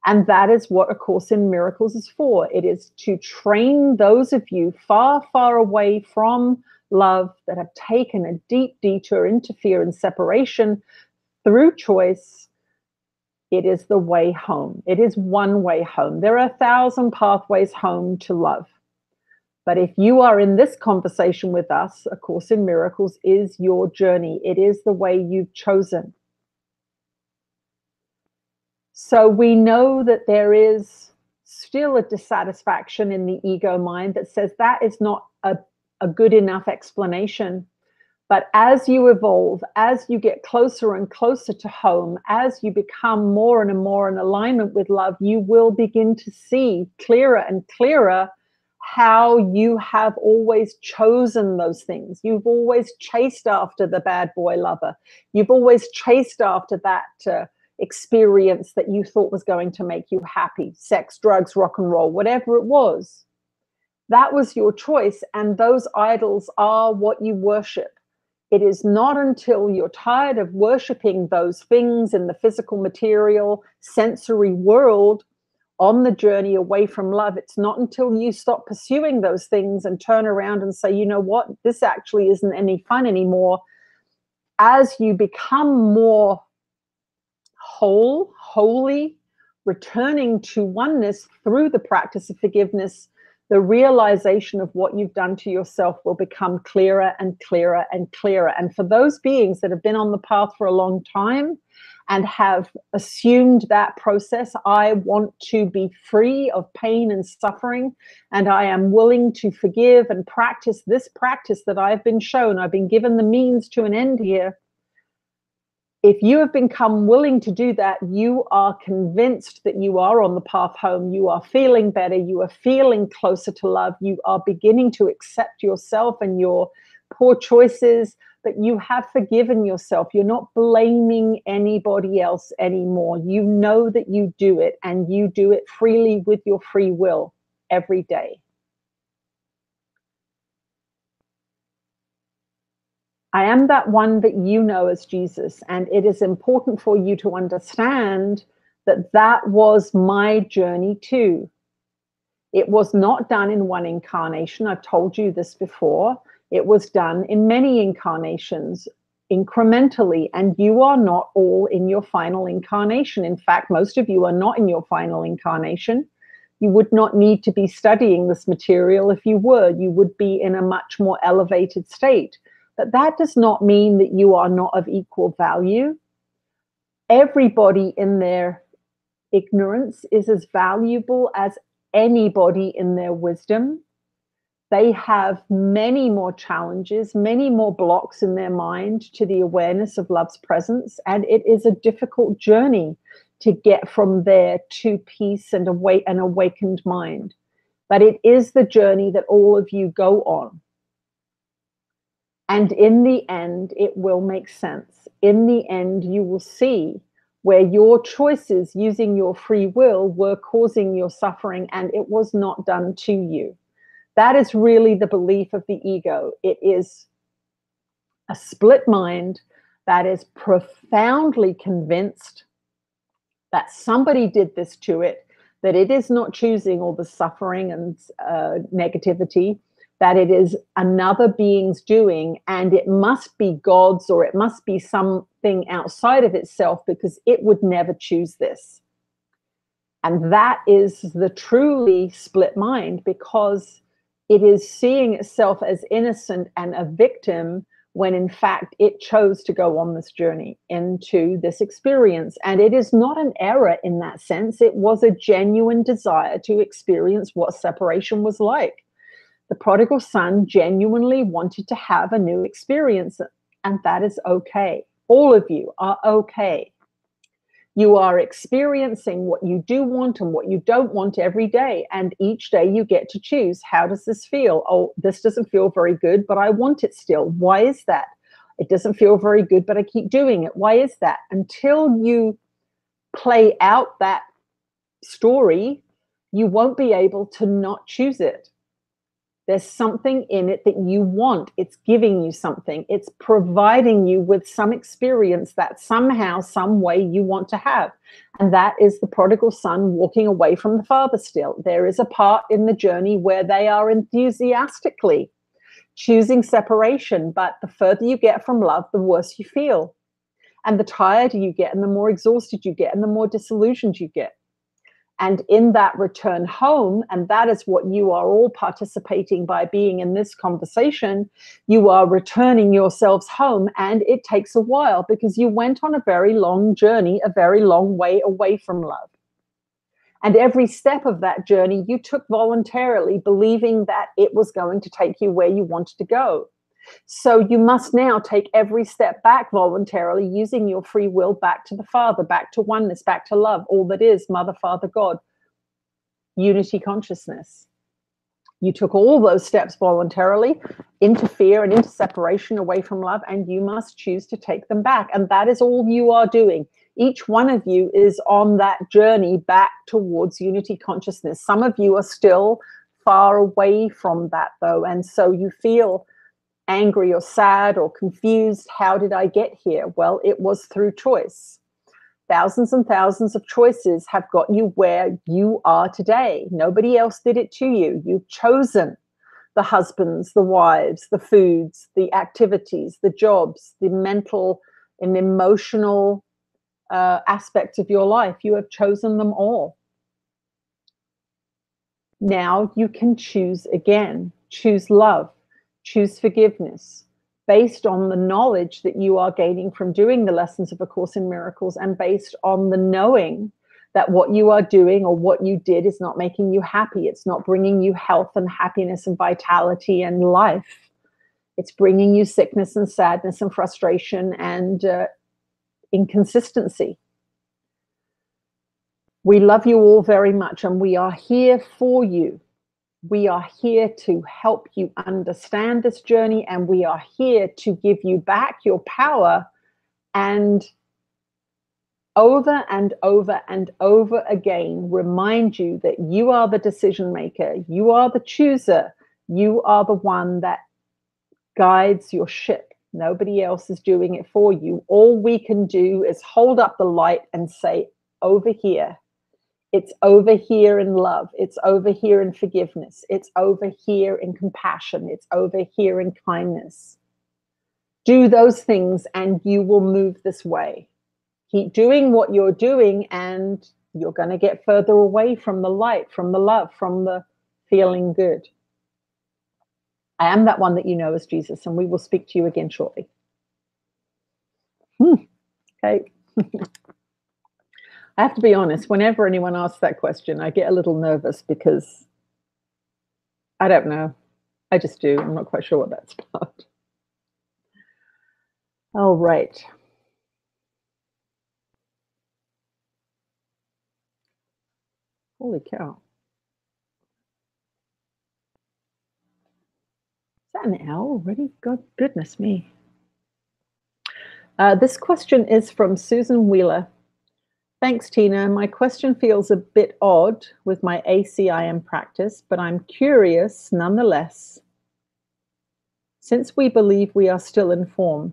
And that is what A Course in Miracles is for. It is to train those of you far, far away from love that have taken a deep detour into fear and separation through choice. It is the way home. It is one way home. There are 1,000 pathways home to love. But if you are in this conversation with us, A Course in Miracles is your journey. It is the way you've chosen. So we know that there is still a dissatisfaction in the ego mind that says that is not a good enough explanation. But as you evolve, as you get closer and closer to home, as you become more and more in alignment with love, you will begin to see clearer and clearer how you have always chosen those things. You've always chased after the bad boy lover. You've always chased after that experience that you thought was going to make you happy. Sex, drugs, rock and roll, whatever it was. That was your choice, and those idols are what you worship. It is not until you're tired of worshiping those things in the physical, material, sensory world on the journey away from love, it's not until you stop pursuing those things and turn around and say, you know what, this actually isn't any fun anymore. As you become more whole, holy, returning to oneness through the practice of forgiveness, the realization of what you've done to yourself will become clearer and clearer and clearer. And for those beings that have been on the path for a long time and have assumed that process, I want to be free of pain and suffering, and I am willing to forgive and practice this practice that I've been shown. I've been given the means to an end here. If you have become willing to do that, you are convinced that you are on the path home. You are feeling better. You are feeling closer to love. You are beginning to accept yourself and your poor choices, but you have forgiven yourself. You're not blaming anybody else anymore. You know that you do it, and you do it freely with your free will every day. I am that one that you know as Jesus, and it is important for you to understand that that was my journey too. It was not done in one incarnation. I've told you this before. It was done in many incarnations, incrementally, and you are not all in your final incarnation. In fact, most of you are not in your final incarnation. You would not need to be studying this material if you were. You would be in a much more elevated state. But that does not mean that you are not of equal value. Everybody in their ignorance is as valuable as anybody in their wisdom. They have many more challenges, many more blocks in their mind to the awareness of love's presence. And it is a difficult journey to get from there to peace and an awakened mind. But it is the journey that all of you go on. And in the end, it will make sense. In the end, you will see where your choices using your free will were causing your suffering, and it was not done to you. That is really the belief of the ego. It is a split mind that is profoundly convinced that somebody did this to it, that it is not choosing all the suffering and negativity, that it is another being's doing, and it must be God's, or it must be something outside of itself, because it would never choose this. And that is the truly split mind, because it is seeing itself as innocent and a victim when in fact it chose to go on this journey into this experience. And it is not an error in that sense. It was a genuine desire to experience what separation was like. The prodigal son genuinely wanted to have a new experience, and that is okay. All of you are okay. You are experiencing what you do want and what you don't want every day, and each day you get to choose, how does this feel? Oh, this doesn't feel very good, but I want it still. Why is that? It doesn't feel very good, but I keep doing it. Why is that? Until you play out that story, you won't be able to not choose it. There's something in it that you want. It's giving you something. It's providing you with some experience that somehow, some way you want to have. And that is the prodigal son walking away from the father still. There is a part in the journey where they are enthusiastically choosing separation. But the further you get from love, the worse you feel. And the tireder you get, and the more exhausted you get, and the more disillusioned you get. And in that return home, and that is what you are all participating by being in this conversation, you are returning yourselves home, and it takes a while because you went on a very long journey, a very long way away from love. And every step of that journey you took voluntarily, believing that it was going to take you where you wanted to go. So you must now take every step back voluntarily, using your free will back to the Father, back to oneness, back to love, all that is Mother, Father, God, unity consciousness. You took all those steps voluntarily into fear and into separation away from love, and you must choose to take them back. And that is all you are doing. Each one of you is on that journey back towards unity consciousness. Some of you are still far away from that, though, and so you feel angry or sad or confused. How did I get here? Well, it was through choice. Thousands and thousands of choices have got you where you are today. Nobody else did it to you. You've chosen the husbands, the wives, the foods, the activities, the jobs, the mental and emotional aspects of your life. You have chosen them all. Now you can choose again. Choose love. Choose forgiveness, based on the knowledge that you are gaining from doing the lessons of A Course in Miracles, and based on the knowing that what you are doing or what you did is not making you happy. It's not bringing you health and happiness and vitality and life. It's bringing you sickness and sadness and frustration and inconsistency. We love you all very much, and we are here for you. We are here to help you understand this journey, and we are here to give you back your power, and over and over and over again remind you that you are the decision maker, you are the chooser, you are the one that guides your ship. Nobody else is doing it for you. All we can do is hold up the light and say, over here. It's over here in love. It's over here in forgiveness. It's over here in compassion. It's over here in kindness. Do those things and you will move this way. Keep doing what you're doing and you're going to get further away from the light, from the love, from the feeling good. I am that one that you know as Jesus, and we will speak to you again shortly. Okay. I have to be honest, whenever anyone asks that question, I get a little nervous because I don't know. I just do. I'm not quite sure what that's about. All right. Holy cow. Is that an hour already? God, goodness me. This question is from Susan Wheeler. Thanks, Tina. My question feels a bit odd with my ACIM practice, but I'm curious nonetheless, since we believe we are still in form.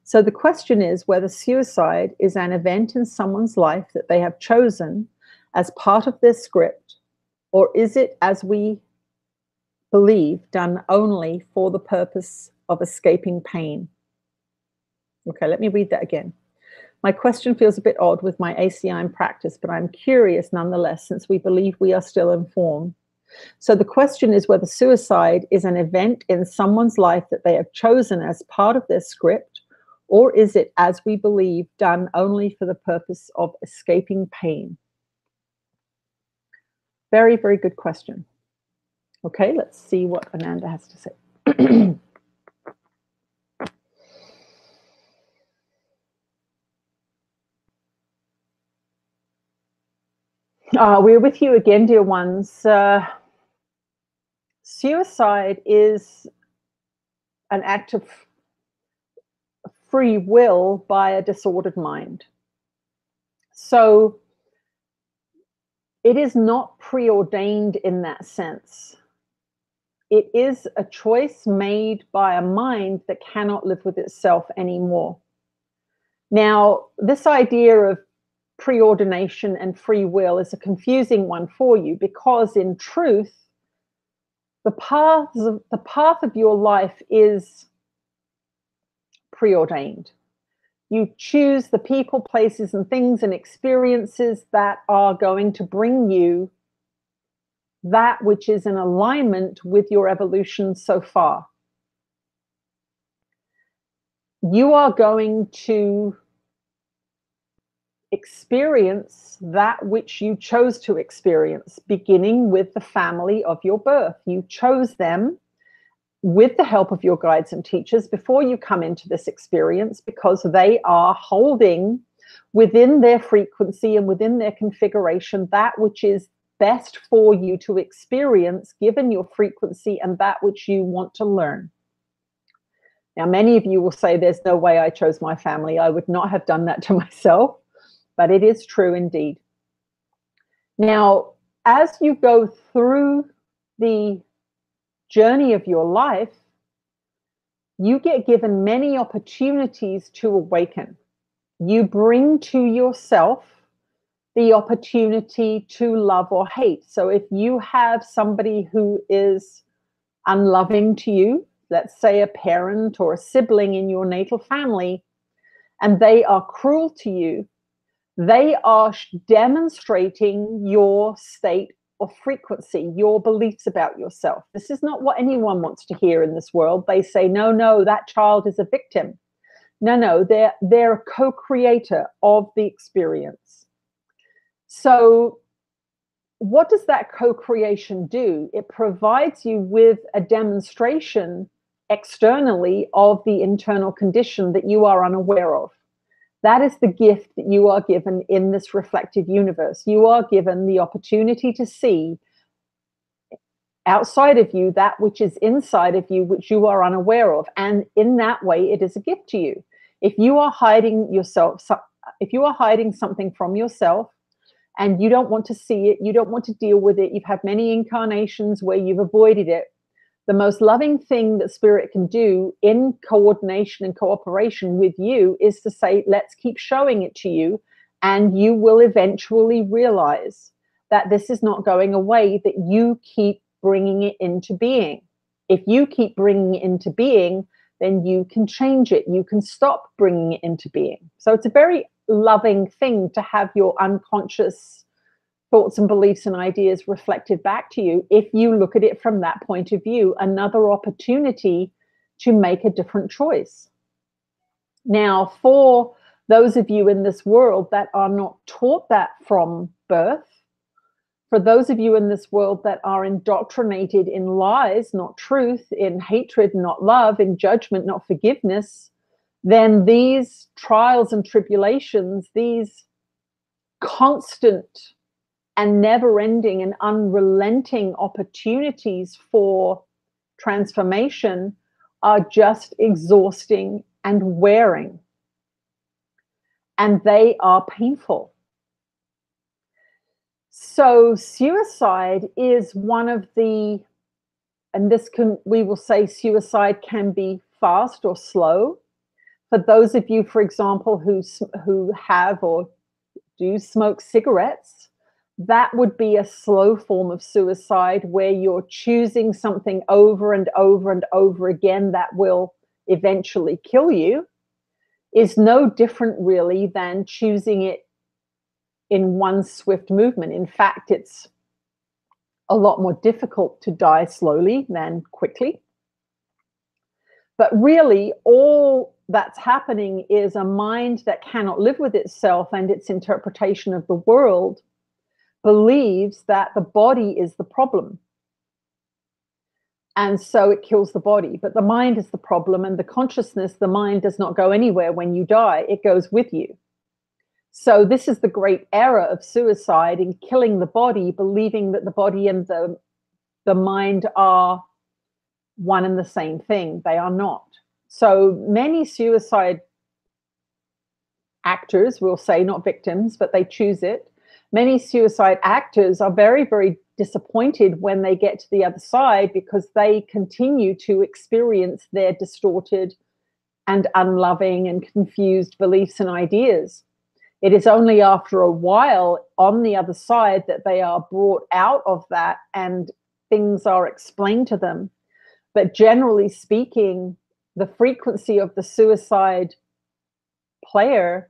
So the question is whether suicide is an event in someone's life that they have chosen as part of their script, or is it, as we believe, done only for the purpose of escaping pain? Okay, let me read that again. My question feels a bit odd with my ACIM practice, but I'm curious nonetheless, since we believe we are still in form. So the question is whether suicide is an event in someone's life that they have chosen as part of their script, or is it, as we believe, done only for the purpose of escaping pain? Very, very good question. Okay, let's see what Ananda has to say. We're with you again, dear ones. Suicide is an act of free will by a disordered mind. So it is not preordained in that sense. It is a choice made by a mind that cannot live with itself anymore. Now, this idea of preordination and free will is a confusing one for you, because in truth, the path of your life is preordained. You choose the people, places, and things and experiences that are going to bring you that which is in alignment with your evolution so far. You are going to experience that which you chose to experience, beginning with the family of your birth. You chose them with the help of your guides and teachers before you come into this experience, because they are holding within their frequency and within their configuration that which is best for you to experience given your frequency and that which you want to learn. Now, many of you will say, there's no way I chose my family. I would not have done that to myself, but it is true indeed. Now, as you go through the journey of your life, you get given many opportunities to awaken. You bring to yourself the opportunity to love or hate. So if you have somebody who is unloving to you, let's say a parent or a sibling in your natal family, and they are cruel to you, they are demonstrating your state of frequency, your beliefs about yourself. This is not what anyone wants to hear in this world. They say, no, no, that child is a victim. No, no, they're a co-creator of the experience. So what does that co-creation do? It provides you with a demonstration externally of the internal condition that you are unaware of. That is the gift that you are given in this reflective universe. You are given the opportunity to see outside of you that which is inside of you, which you are unaware of. And in that way, it is a gift to you. If you are hiding yourself, if you are hiding something from yourself and you don't want to see it, you don't want to deal with it, you've had many incarnations where you've avoided it, the most loving thing that Spirit can do in coordination and cooperation with you is to say, let's keep showing it to you, and you will eventually realize that this is not going away, that you keep bringing it into being. If you keep bringing it into being, then you can change it. You can stop bringing it into being. So it's a very loving thing to have your unconscious thoughts and beliefs and ideas reflected back to you if you look at it from that point of view, another opportunity to make a different choice. Now, for those of you in this world that are not taught that from birth, for those of you in this world that are indoctrinated in lies, not truth, in hatred, not love, in judgment, not forgiveness, then these trials and tribulations, these constant and never-ending and unrelenting opportunities for transformation are just exhausting and wearing. And they are painful. So suicide is one of the, and this can, we will say suicide can be fast or slow. For those of you, for example, who have or do smoke cigarettes, that would be a slow form of suicide where you're choosing something over and over and over again that will eventually kill you, is no different really than choosing it in one swift movement. In fact, it's a lot more difficult to die slowly than quickly. But really, all that's happening is a mind that cannot live with itself and its interpretation of the world believes that the body is the problem. And so it kills the body. But the mind is the problem, and the consciousness, the mind does not go anywhere when you die. It goes with you. So this is the great error of suicide, in killing the body, believing that the body and the mind are one and the same thing. They are not. So many suicide actors, we'll say, not victims, but they choose it. Many suicide actors are very, very disappointed when they get to the other side because they continue to experience their distorted and unloving and confused beliefs and ideas. It is only after a while on the other side that they are brought out of that and things are explained to them. But generally speaking, the frequency of the suicide player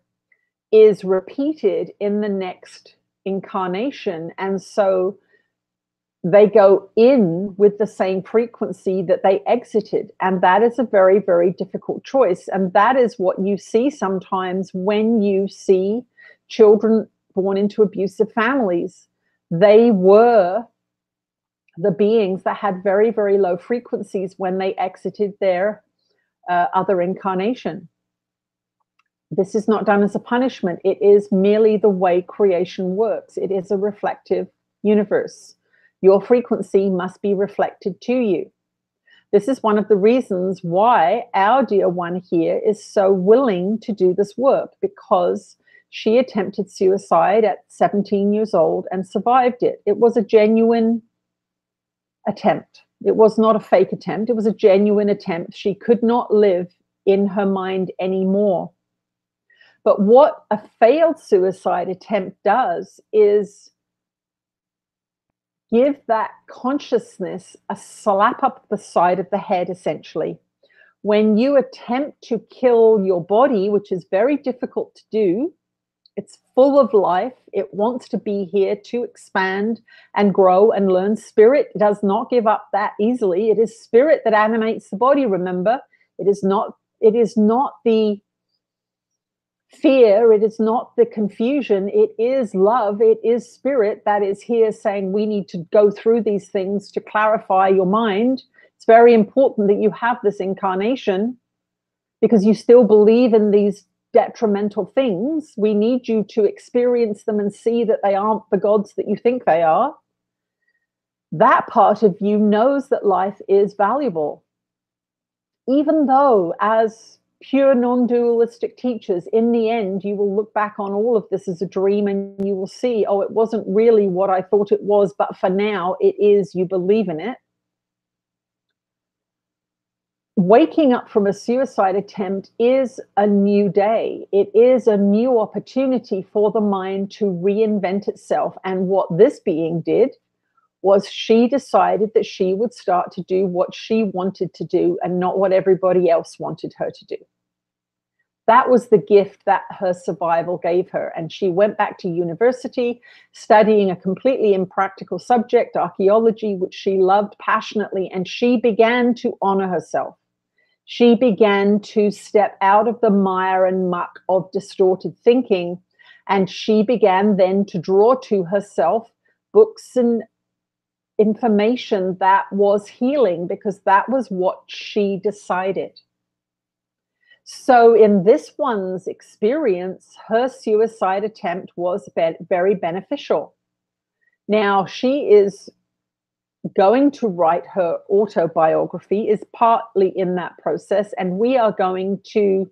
is repeated in the next incarnation. And so they go in with the same frequency that they exited. And that is a very, very difficult choice. And that is what you see sometimes when you see children born into abusive families. They were the beings that had very, very low frequencies when they exited their other incarnation. This is not done as a punishment. It is merely the way creation works. It is a reflective universe. Your frequency must be reflected to you. This is one of the reasons why our dear one here is so willing to do this work, because she attempted suicide at 17 years old and survived it. It was a genuine attempt. It was not a fake attempt. It was a genuine attempt. She could not live in her mind anymore. But what a failed suicide attempt does is give that consciousness a slap up the side of the head, essentially. When you attempt to kill your body, which is very difficult to do, it's full of life. It wants to be here to expand and grow and learn. Spirit does not give up that easily. It is spirit that animates the body, remember. It is not the fear, it is not the confusion, it is love, it is spirit that is here saying we need to go through these things to clarify your mind. It's very important that you have this incarnation because you still believe in these detrimental things. We need you to experience them and see that they aren't the gods that you think they are. That part of you knows that life is valuable. Even though, as pure non-dualistic teachers, in the end, you will look back on all of this as a dream and you will see, oh, it wasn't really what I thought it was, but for now it is, you believe in it. Waking up from a suicide attempt is a new day. It is a new opportunity for the mind to reinvent itself. And what this being did was she decided that she would start to do what she wanted to do and not what everybody else wanted her to do. That was the gift that her survival gave her. And she went back to university, studying a completely impractical subject, archaeology, which she loved passionately. And she began to honor herself. She began to step out of the mire and muck of distorted thinking. And she began then to draw to herself books and information that was healing, because that was what she decided. So in this one's experience, her suicide attempt was very beneficial. Now, she is going to write her autobiography, is partly in that process, and we are going to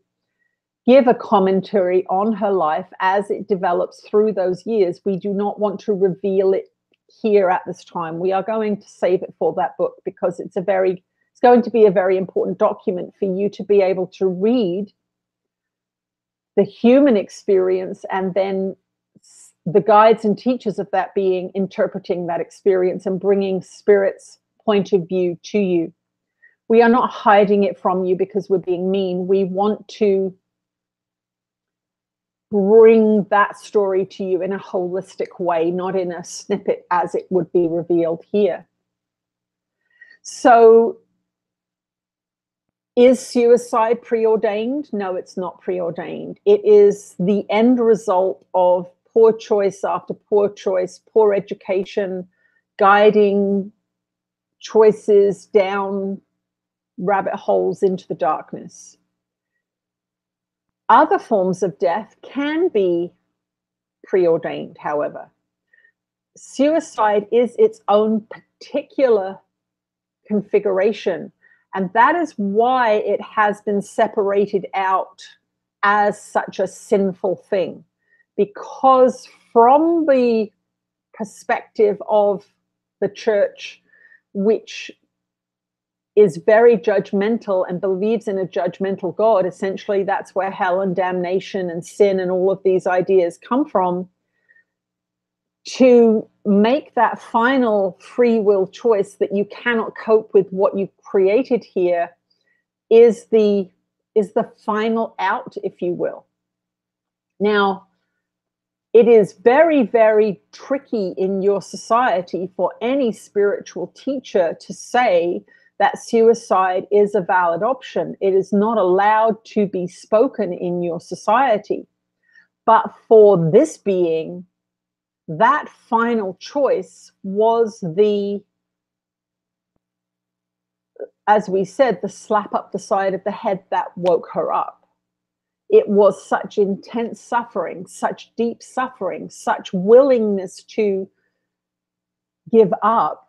give a commentary on her life as it develops through those years. We do not want to reveal it here at this time. We are going to save it for that book because it's going to be a very important document for you to be able to read the human experience and then the guides and teachers of that being interpreting that experience and bringing spirit's point of view to you. We are not hiding it from you because we're being mean. We want to bring that story to you in a holistic way, not in a snippet as it would be revealed here. So, is suicide preordained? No, it's not preordained. It is the end result of poor choice after poor choice, poor education, guiding choices down rabbit holes into the darkness. Other forms of death can be preordained, however. Suicide is its own particular configuration, and that is why it has been separated out as such a sinful thing. Because from the perspective of the church, which is very judgmental and believes in a judgmental God, essentially that's where hell and damnation and sin and all of these ideas come from, to make that final free will choice that you cannot cope with what you've created here is the final out, if you will. Now, it is very, very tricky in your society for any spiritual teacher to say that suicide is a valid option. It is not allowed to be spoken in your society. But for this being, that final choice was the, as we said, the slap up the side of the head that woke her up. It was such intense suffering, such deep suffering, such willingness to give up,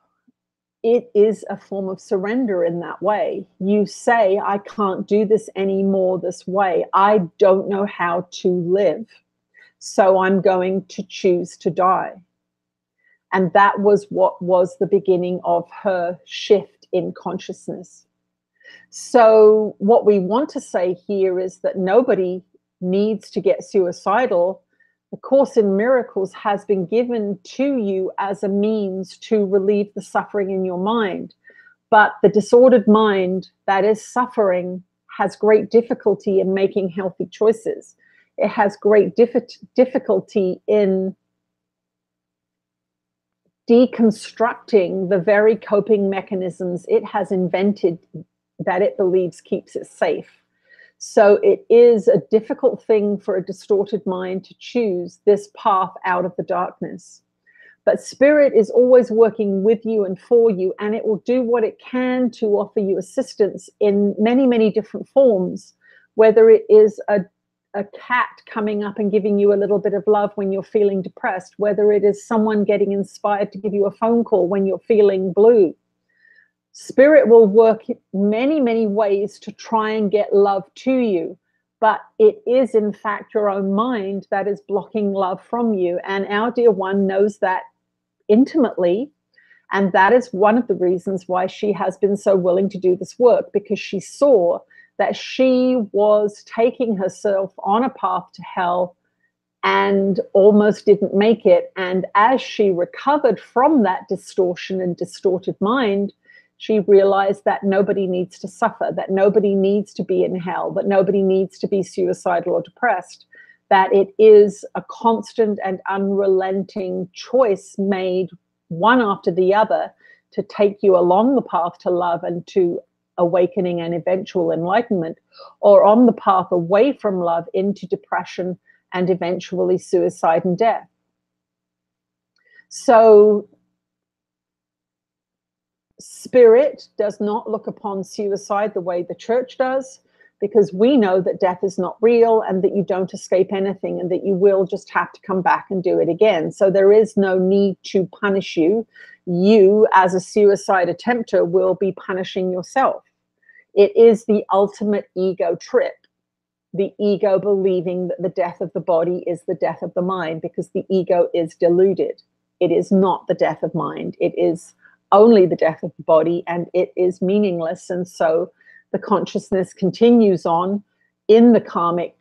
it is a form of surrender in that way. You say, I can't do this anymore this way. I don't know how to live. So I'm going to choose to die. And that was what was the beginning of her shift in consciousness. So what we want to say here is that nobody needs to get suicidal. The Course in Miracles has been given to you as a means to relieve the suffering in your mind. But the disordered mind that is suffering has great difficulty in making healthy choices. It has great difficulty in deconstructing the very coping mechanisms it has invented that it believes keeps it safe. So it is a difficult thing for a distorted mind to choose this path out of the darkness. But Spirit is always working with you and for you, and it will do what it can to offer you assistance in many, many different forms, whether it is a cat coming up and giving you a little bit of love when you're feeling depressed, whether it is someone getting inspired to give you a phone call when you're feeling blue. Spirit will work many, many ways to try and get love to you, but it is in fact your own mind that is blocking love from you. And our dear one knows that intimately. And that is one of the reasons why she has been so willing to do this work, because she saw that she was taking herself on a path to hell and almost didn't make it. And as she recovered from that distortion and distorted mind, she realized that nobody needs to suffer, that nobody needs to be in hell, that nobody needs to be suicidal or depressed, that it is a constant and unrelenting choice made one after the other to take you along the path to love and to awakening and eventual enlightenment, or on the path away from love into depression and eventually suicide and death. So Spirit does not look upon suicide the way the church does, because we know that death is not real and that you don't escape anything and that you will just have to come back and do it again. So there is no need to punish you. You, as a suicide attempter, will be punishing yourself. It is the ultimate ego trip, the ego believing that the death of the body is the death of the mind, because the ego is deluded. It is not the death of mind. It is only the death of the body, and it is meaningless. And so the consciousness continues on in the karmic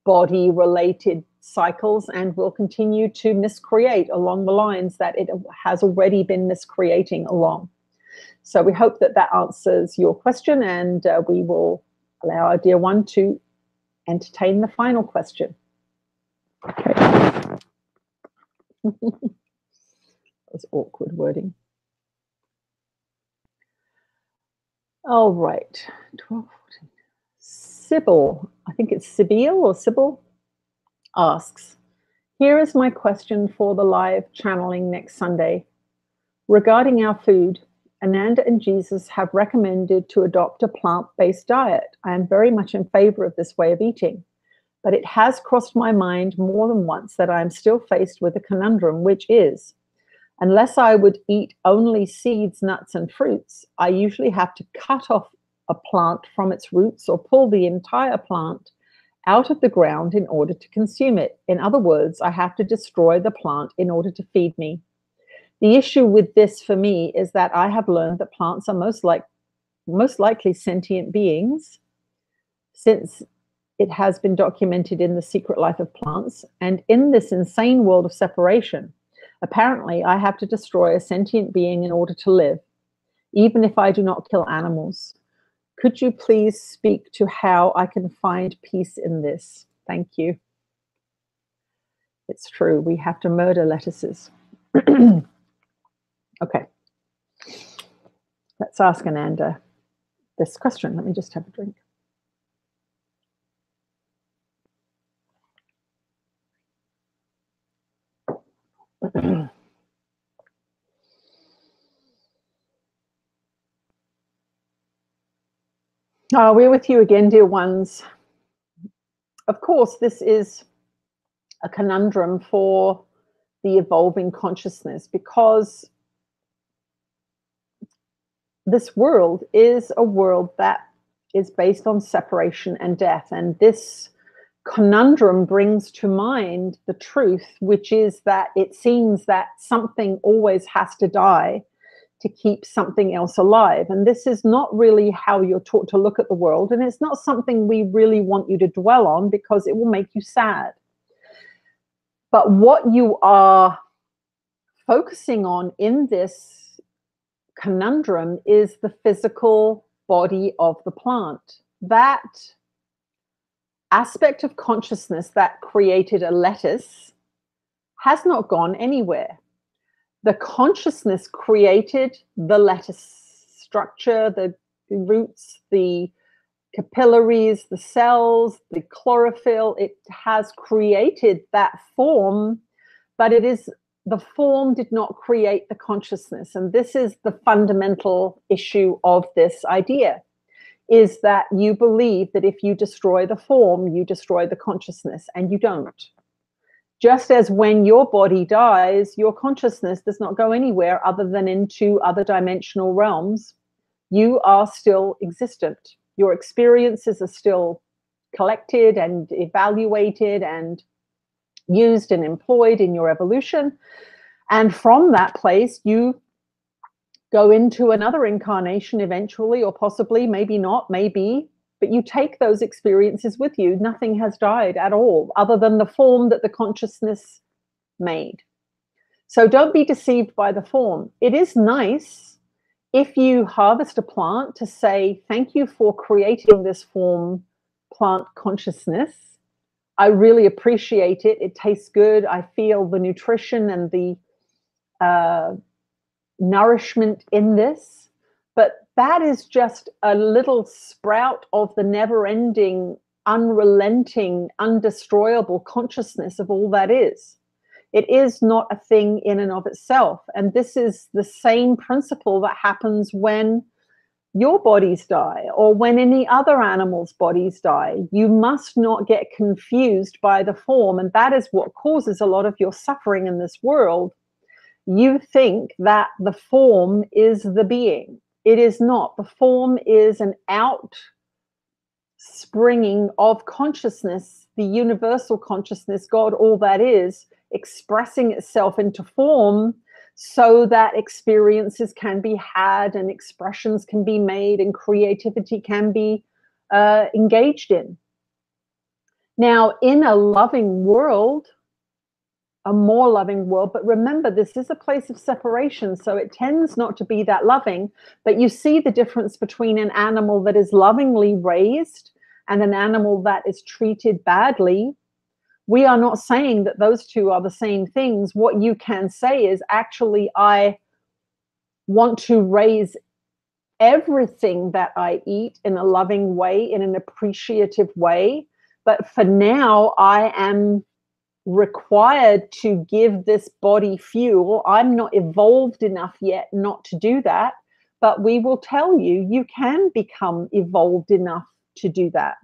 body-related cycles and will continue to miscreate along the lines that it has already been miscreating along. So we hope that that answers your question, and we will allow our dear one to entertain the final question. Okay. That was awkward wording. All right. 12, 14. Sybil, I think it's Sibyl or Sybil, asks, here is my question for the live channeling next Sunday. Regarding our food, Ananda and Jesus have recommended to adopt a plant-based diet. I am very much in favor of this way of eating, but it has crossed my mind more than once that I am still faced with a conundrum, which is, unless I would eat only seeds, nuts, and fruits, I usually have to cut off a plant from its roots or pull the entire plant out of the ground in order to consume it. In other words, I have to destroy the plant in order to feed me. The issue with this for me is that I have learned that plants are most likely sentient beings, since it has been documented in The Secret Life of Plants. And in this insane world of separation, apparently I have to destroy a sentient being in order to live, even if I do not kill animals. Could you please speak to how I can find peace in this? Thank you. It's true, we have to murder lettuces. Okay, let's ask Ananda this question. Let me just have a drink. Oh, we're with you again, dear ones. Of course, this is a conundrum for the evolving consciousness, because this world is a world that is based on separation and death. And this conundrum brings to mind the truth, which is that it seems that something always has to die to keep something else alive. And this is not really how you're taught to look at the world. And it's not something we really want you to dwell on, because it will make you sad. But what you are focusing on in this conundrum is the physical body of the plant. That aspect of consciousness that created a lettuce has not gone anywhere. The consciousness created the lettuce structure, the roots, the capillaries, the cells, the chlorophyll. It has created that form, but it is the form did not create the consciousness. And this is the fundamental issue of this idea, is that you believe that if you destroy the form, you destroy the consciousness, and you don't. Just as when your body dies, your consciousness does not go anywhere other than into other dimensional realms. You are still existent. Your experiences are still collected and evaluated and used and employed in your evolution. And from that place, you go into another incarnation eventually, or possibly, maybe not, maybe, but you take those experiences with you. Nothing has died at all, other than the form that the consciousness made. So don't be deceived by the form. It is nice if you harvest a plant to say, thank you for creating this form, plant consciousness. I really appreciate it. It tastes good. I feel the nutrition and the nourishment in this. But that is just a little sprout of the never-ending, unrelenting, undestroyable consciousness of all that is. It is not a thing in and of itself. And this is the same principle that happens when your bodies die, or when any other animal's bodies die. You must not get confused by the form. And that is what causes a lot of your suffering in this world. You think that the form is the being. It is not. The form is an outspringing of consciousness, the universal consciousness, God, all that is, expressing itself into form so that experiences can be had and expressions can be made and creativity can be engaged in. Now, in a loving world, a more loving world, but remember, this is a place of separation, so it tends not to be that loving. But you see the difference between an animal that is lovingly raised and an animal that is treated badly. We are not saying that those two are the same things. What you can say is, actually, I want to raise everything that I eat in a loving way, in an appreciative way. But for now, I am required to give this body fuel. I'm not evolved enough yet not to do that, but we will tell you, you can become evolved enough to do that.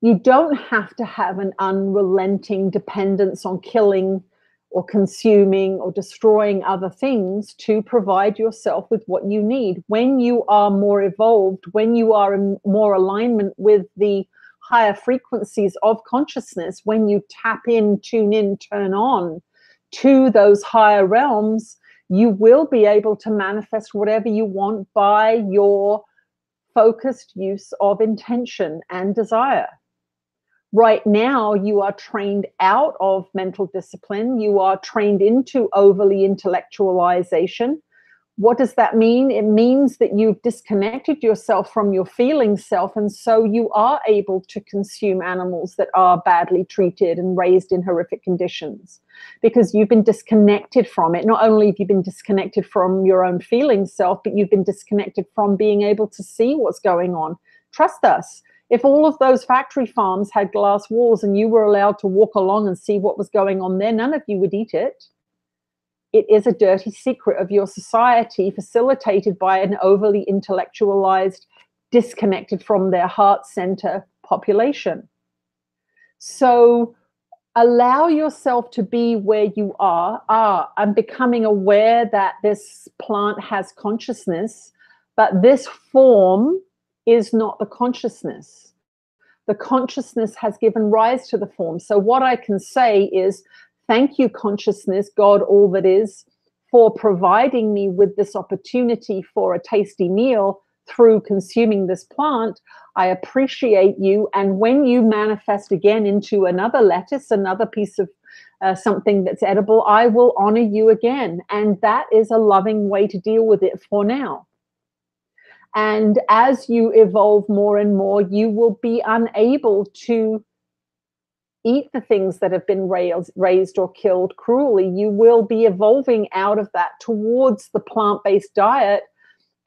You don't have to have an unrelenting dependence on killing or consuming or destroying other things to provide yourself with what you need. When you are more evolved, when you are in more alignment with the higher frequencies of consciousness, when you tap in, tune in, turn on to those higher realms, you will be able to manifest whatever you want by your focused use of intention and desire. Right now, you are trained out of mental discipline. You are trained into overly intellectualization. What does that mean? It means that you've disconnected yourself from your feeling self, and so you are able to consume animals that are badly treated and raised in horrific conditions, because you've been disconnected from it. Not only have you been disconnected from your own feeling self, but you've been disconnected from being able to see what's going on. Trust us. If all of those factory farms had glass walls and you were allowed to walk along and see what was going on there, none of you would eat it. It is a dirty secret of your society, facilitated by an overly intellectualized, disconnected from their heart center population. So Allow yourself to be where you are. I'm becoming aware that this plant has consciousness, but this form is not the consciousness. The consciousness has given rise to the form. So what I can say is, thank you, consciousness, God, all that is, for providing me with this opportunity for a tasty meal through consuming this plant. I appreciate you. And when you manifest again into another lettuce, another piece of something that's edible, I will honor you again. And that is a loving way to deal with it for now. And as you evolve more and more, you will be unable to eat the things that have been raised or killed cruelly. You will be evolving out of that towards the plant-based diet.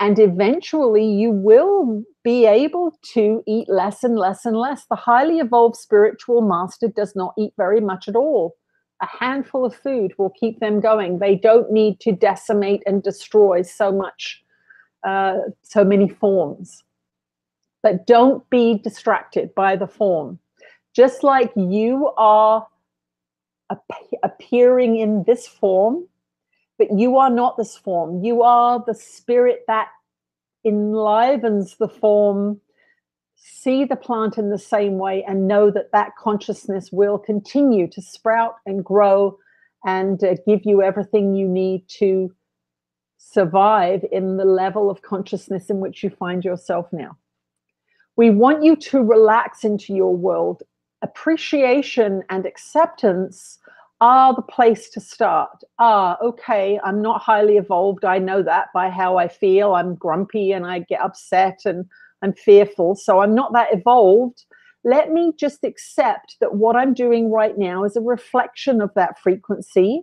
And eventually you will be able to eat less and less and less. The highly evolved spiritual master does not eat very much at all. A handful of food will keep them going. They don't need to decimate and destroy so many forms. But don't be distracted by the form. Just like you are appearing in this form, but you are not this form. You are the spirit that enlivens the form. See the plant in the same way and know that that consciousness will continue to sprout and grow and give you everything you need to survive in the level of consciousness in which you find yourself now. We want you to relax into your world. Appreciation and acceptance are the place to start. Okay, I'm not highly evolved. I know that by how I feel. I'm grumpy and I get upset and I'm fearful. So I'm not that evolved. Let me just accept that what I'm doing right now is a reflection of that frequency.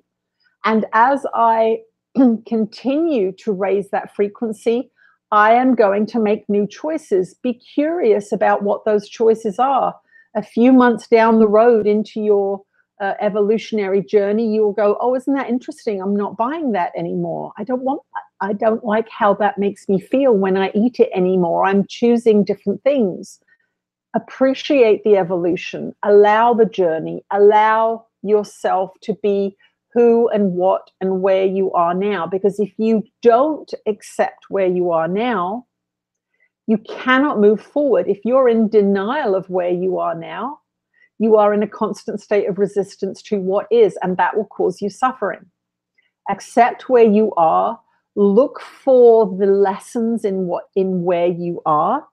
And as I continue to raise that frequency, I am going to make new choices. Be curious about what those choices are. A few months down the road into your evolutionary journey, you will go, oh, isn't that interesting? I'm not buying that anymore. I don't want that. I don't like how that makes me feel when I eat it anymore. I'm choosing different things. Appreciate the evolution. Allow the journey. Allow yourself to be who and what and where you are now. Because if you don't accept where you are now, you cannot move forward. If you're in denial of where you are now, you are in a constant state of resistance to what is, and that will cause you suffering. Accept where you are. Look for the lessons in where you are.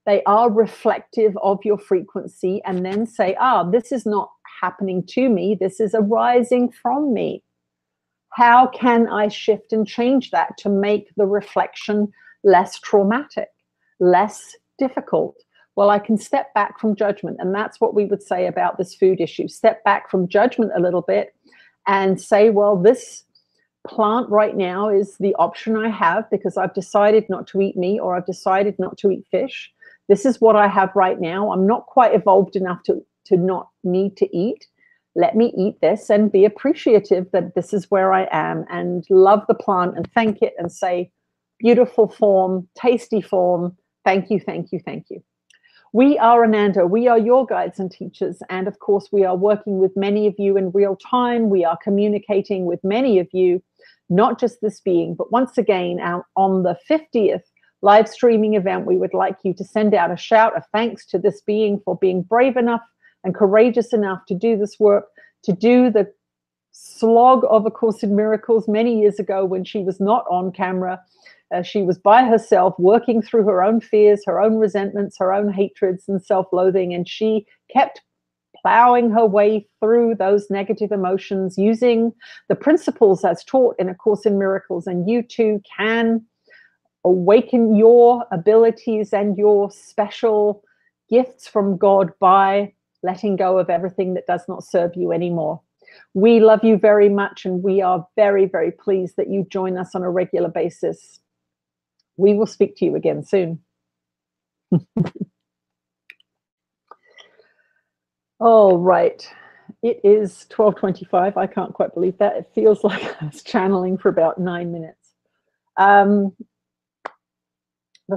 They are reflective of your frequency, and then say, this is not happening to me. This is arising from me. How can I shift and change that to make the reflection less traumatic, less difficult? Well, I can step back from judgment. And that's what we would say about this food issue. Step back from judgment a little bit and say, well, this plant right now is the option I have because I've decided not to eat meat or I've decided not to eat fish. This is what I have right now. I'm not quite evolved enough to not need to eat. Let me eat this and be appreciative that this is where I am, and love the plant and thank it and say, beautiful form, tasty form. Thank you, thank you, thank you. We are Ananda. We are your guides and teachers. And of course, we are working with many of you in real time. We are communicating with many of you, not just this being, but once again, on the 50th live streaming event, we would like you to send out a shout of thanks to this being for being brave enough and courageous enough to do this work, to do the slog of A Course in Miracles many years ago when she was not on camera. She was by herself working through her own fears, her own resentments, her own hatreds and self-loathing, and she kept plowing her way through those negative emotions using the principles as taught in A Course in Miracles. And you too can awaken your abilities and your special gifts from God by letting go of everything that does not serve you anymore. We love you very much, and we are very, very pleased that you join us on a regular basis. We will speak to you again soon. All right. It is 12:25. I can't quite believe that. It feels like I was channeling for about 9 minutes. The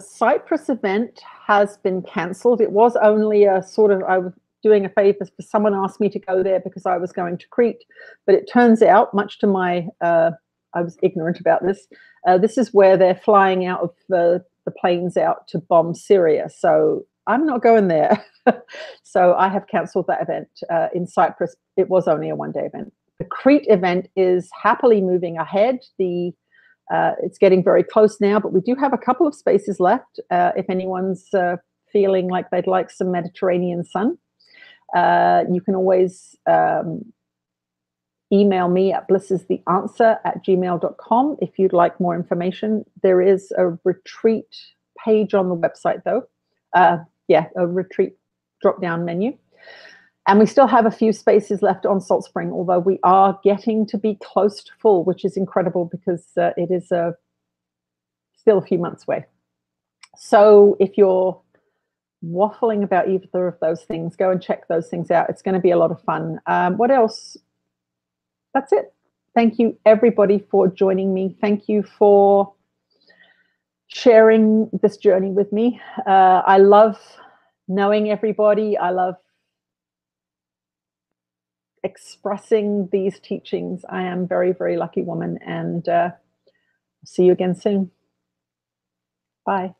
Cyprus event has been cancelled. It was only a sort of, doing a favor for someone asked me to go there because I was going to Crete, but it turns out, much to my, I was ignorant about this, this is where they're flying out of the planes out to bomb Syria. So I'm not going there. So I have cancelled that event in Cyprus. It was only a one-day event. The Crete event is happily moving ahead. It's getting very close now, but we do have a couple of spaces left. If anyone's feeling like they'd like some Mediterranean sun, you can always email me at blissistheanswer@gmail.com if you'd like more information. There is a retreat page on the website, though. A retreat drop-down menu. And we still have a few spaces left on Salt Spring, although we are getting to be close to full, which is incredible because it is still a few months away. So if you're waffling about either of those things, go and check those things out. It's going to be a lot of fun. What else? That's it. Thank you, everybody, for joining me. Thank you for sharing this journey with me. I love knowing everybody. I love expressing these teachings. I am a very, very lucky woman, and see you again soon. Bye.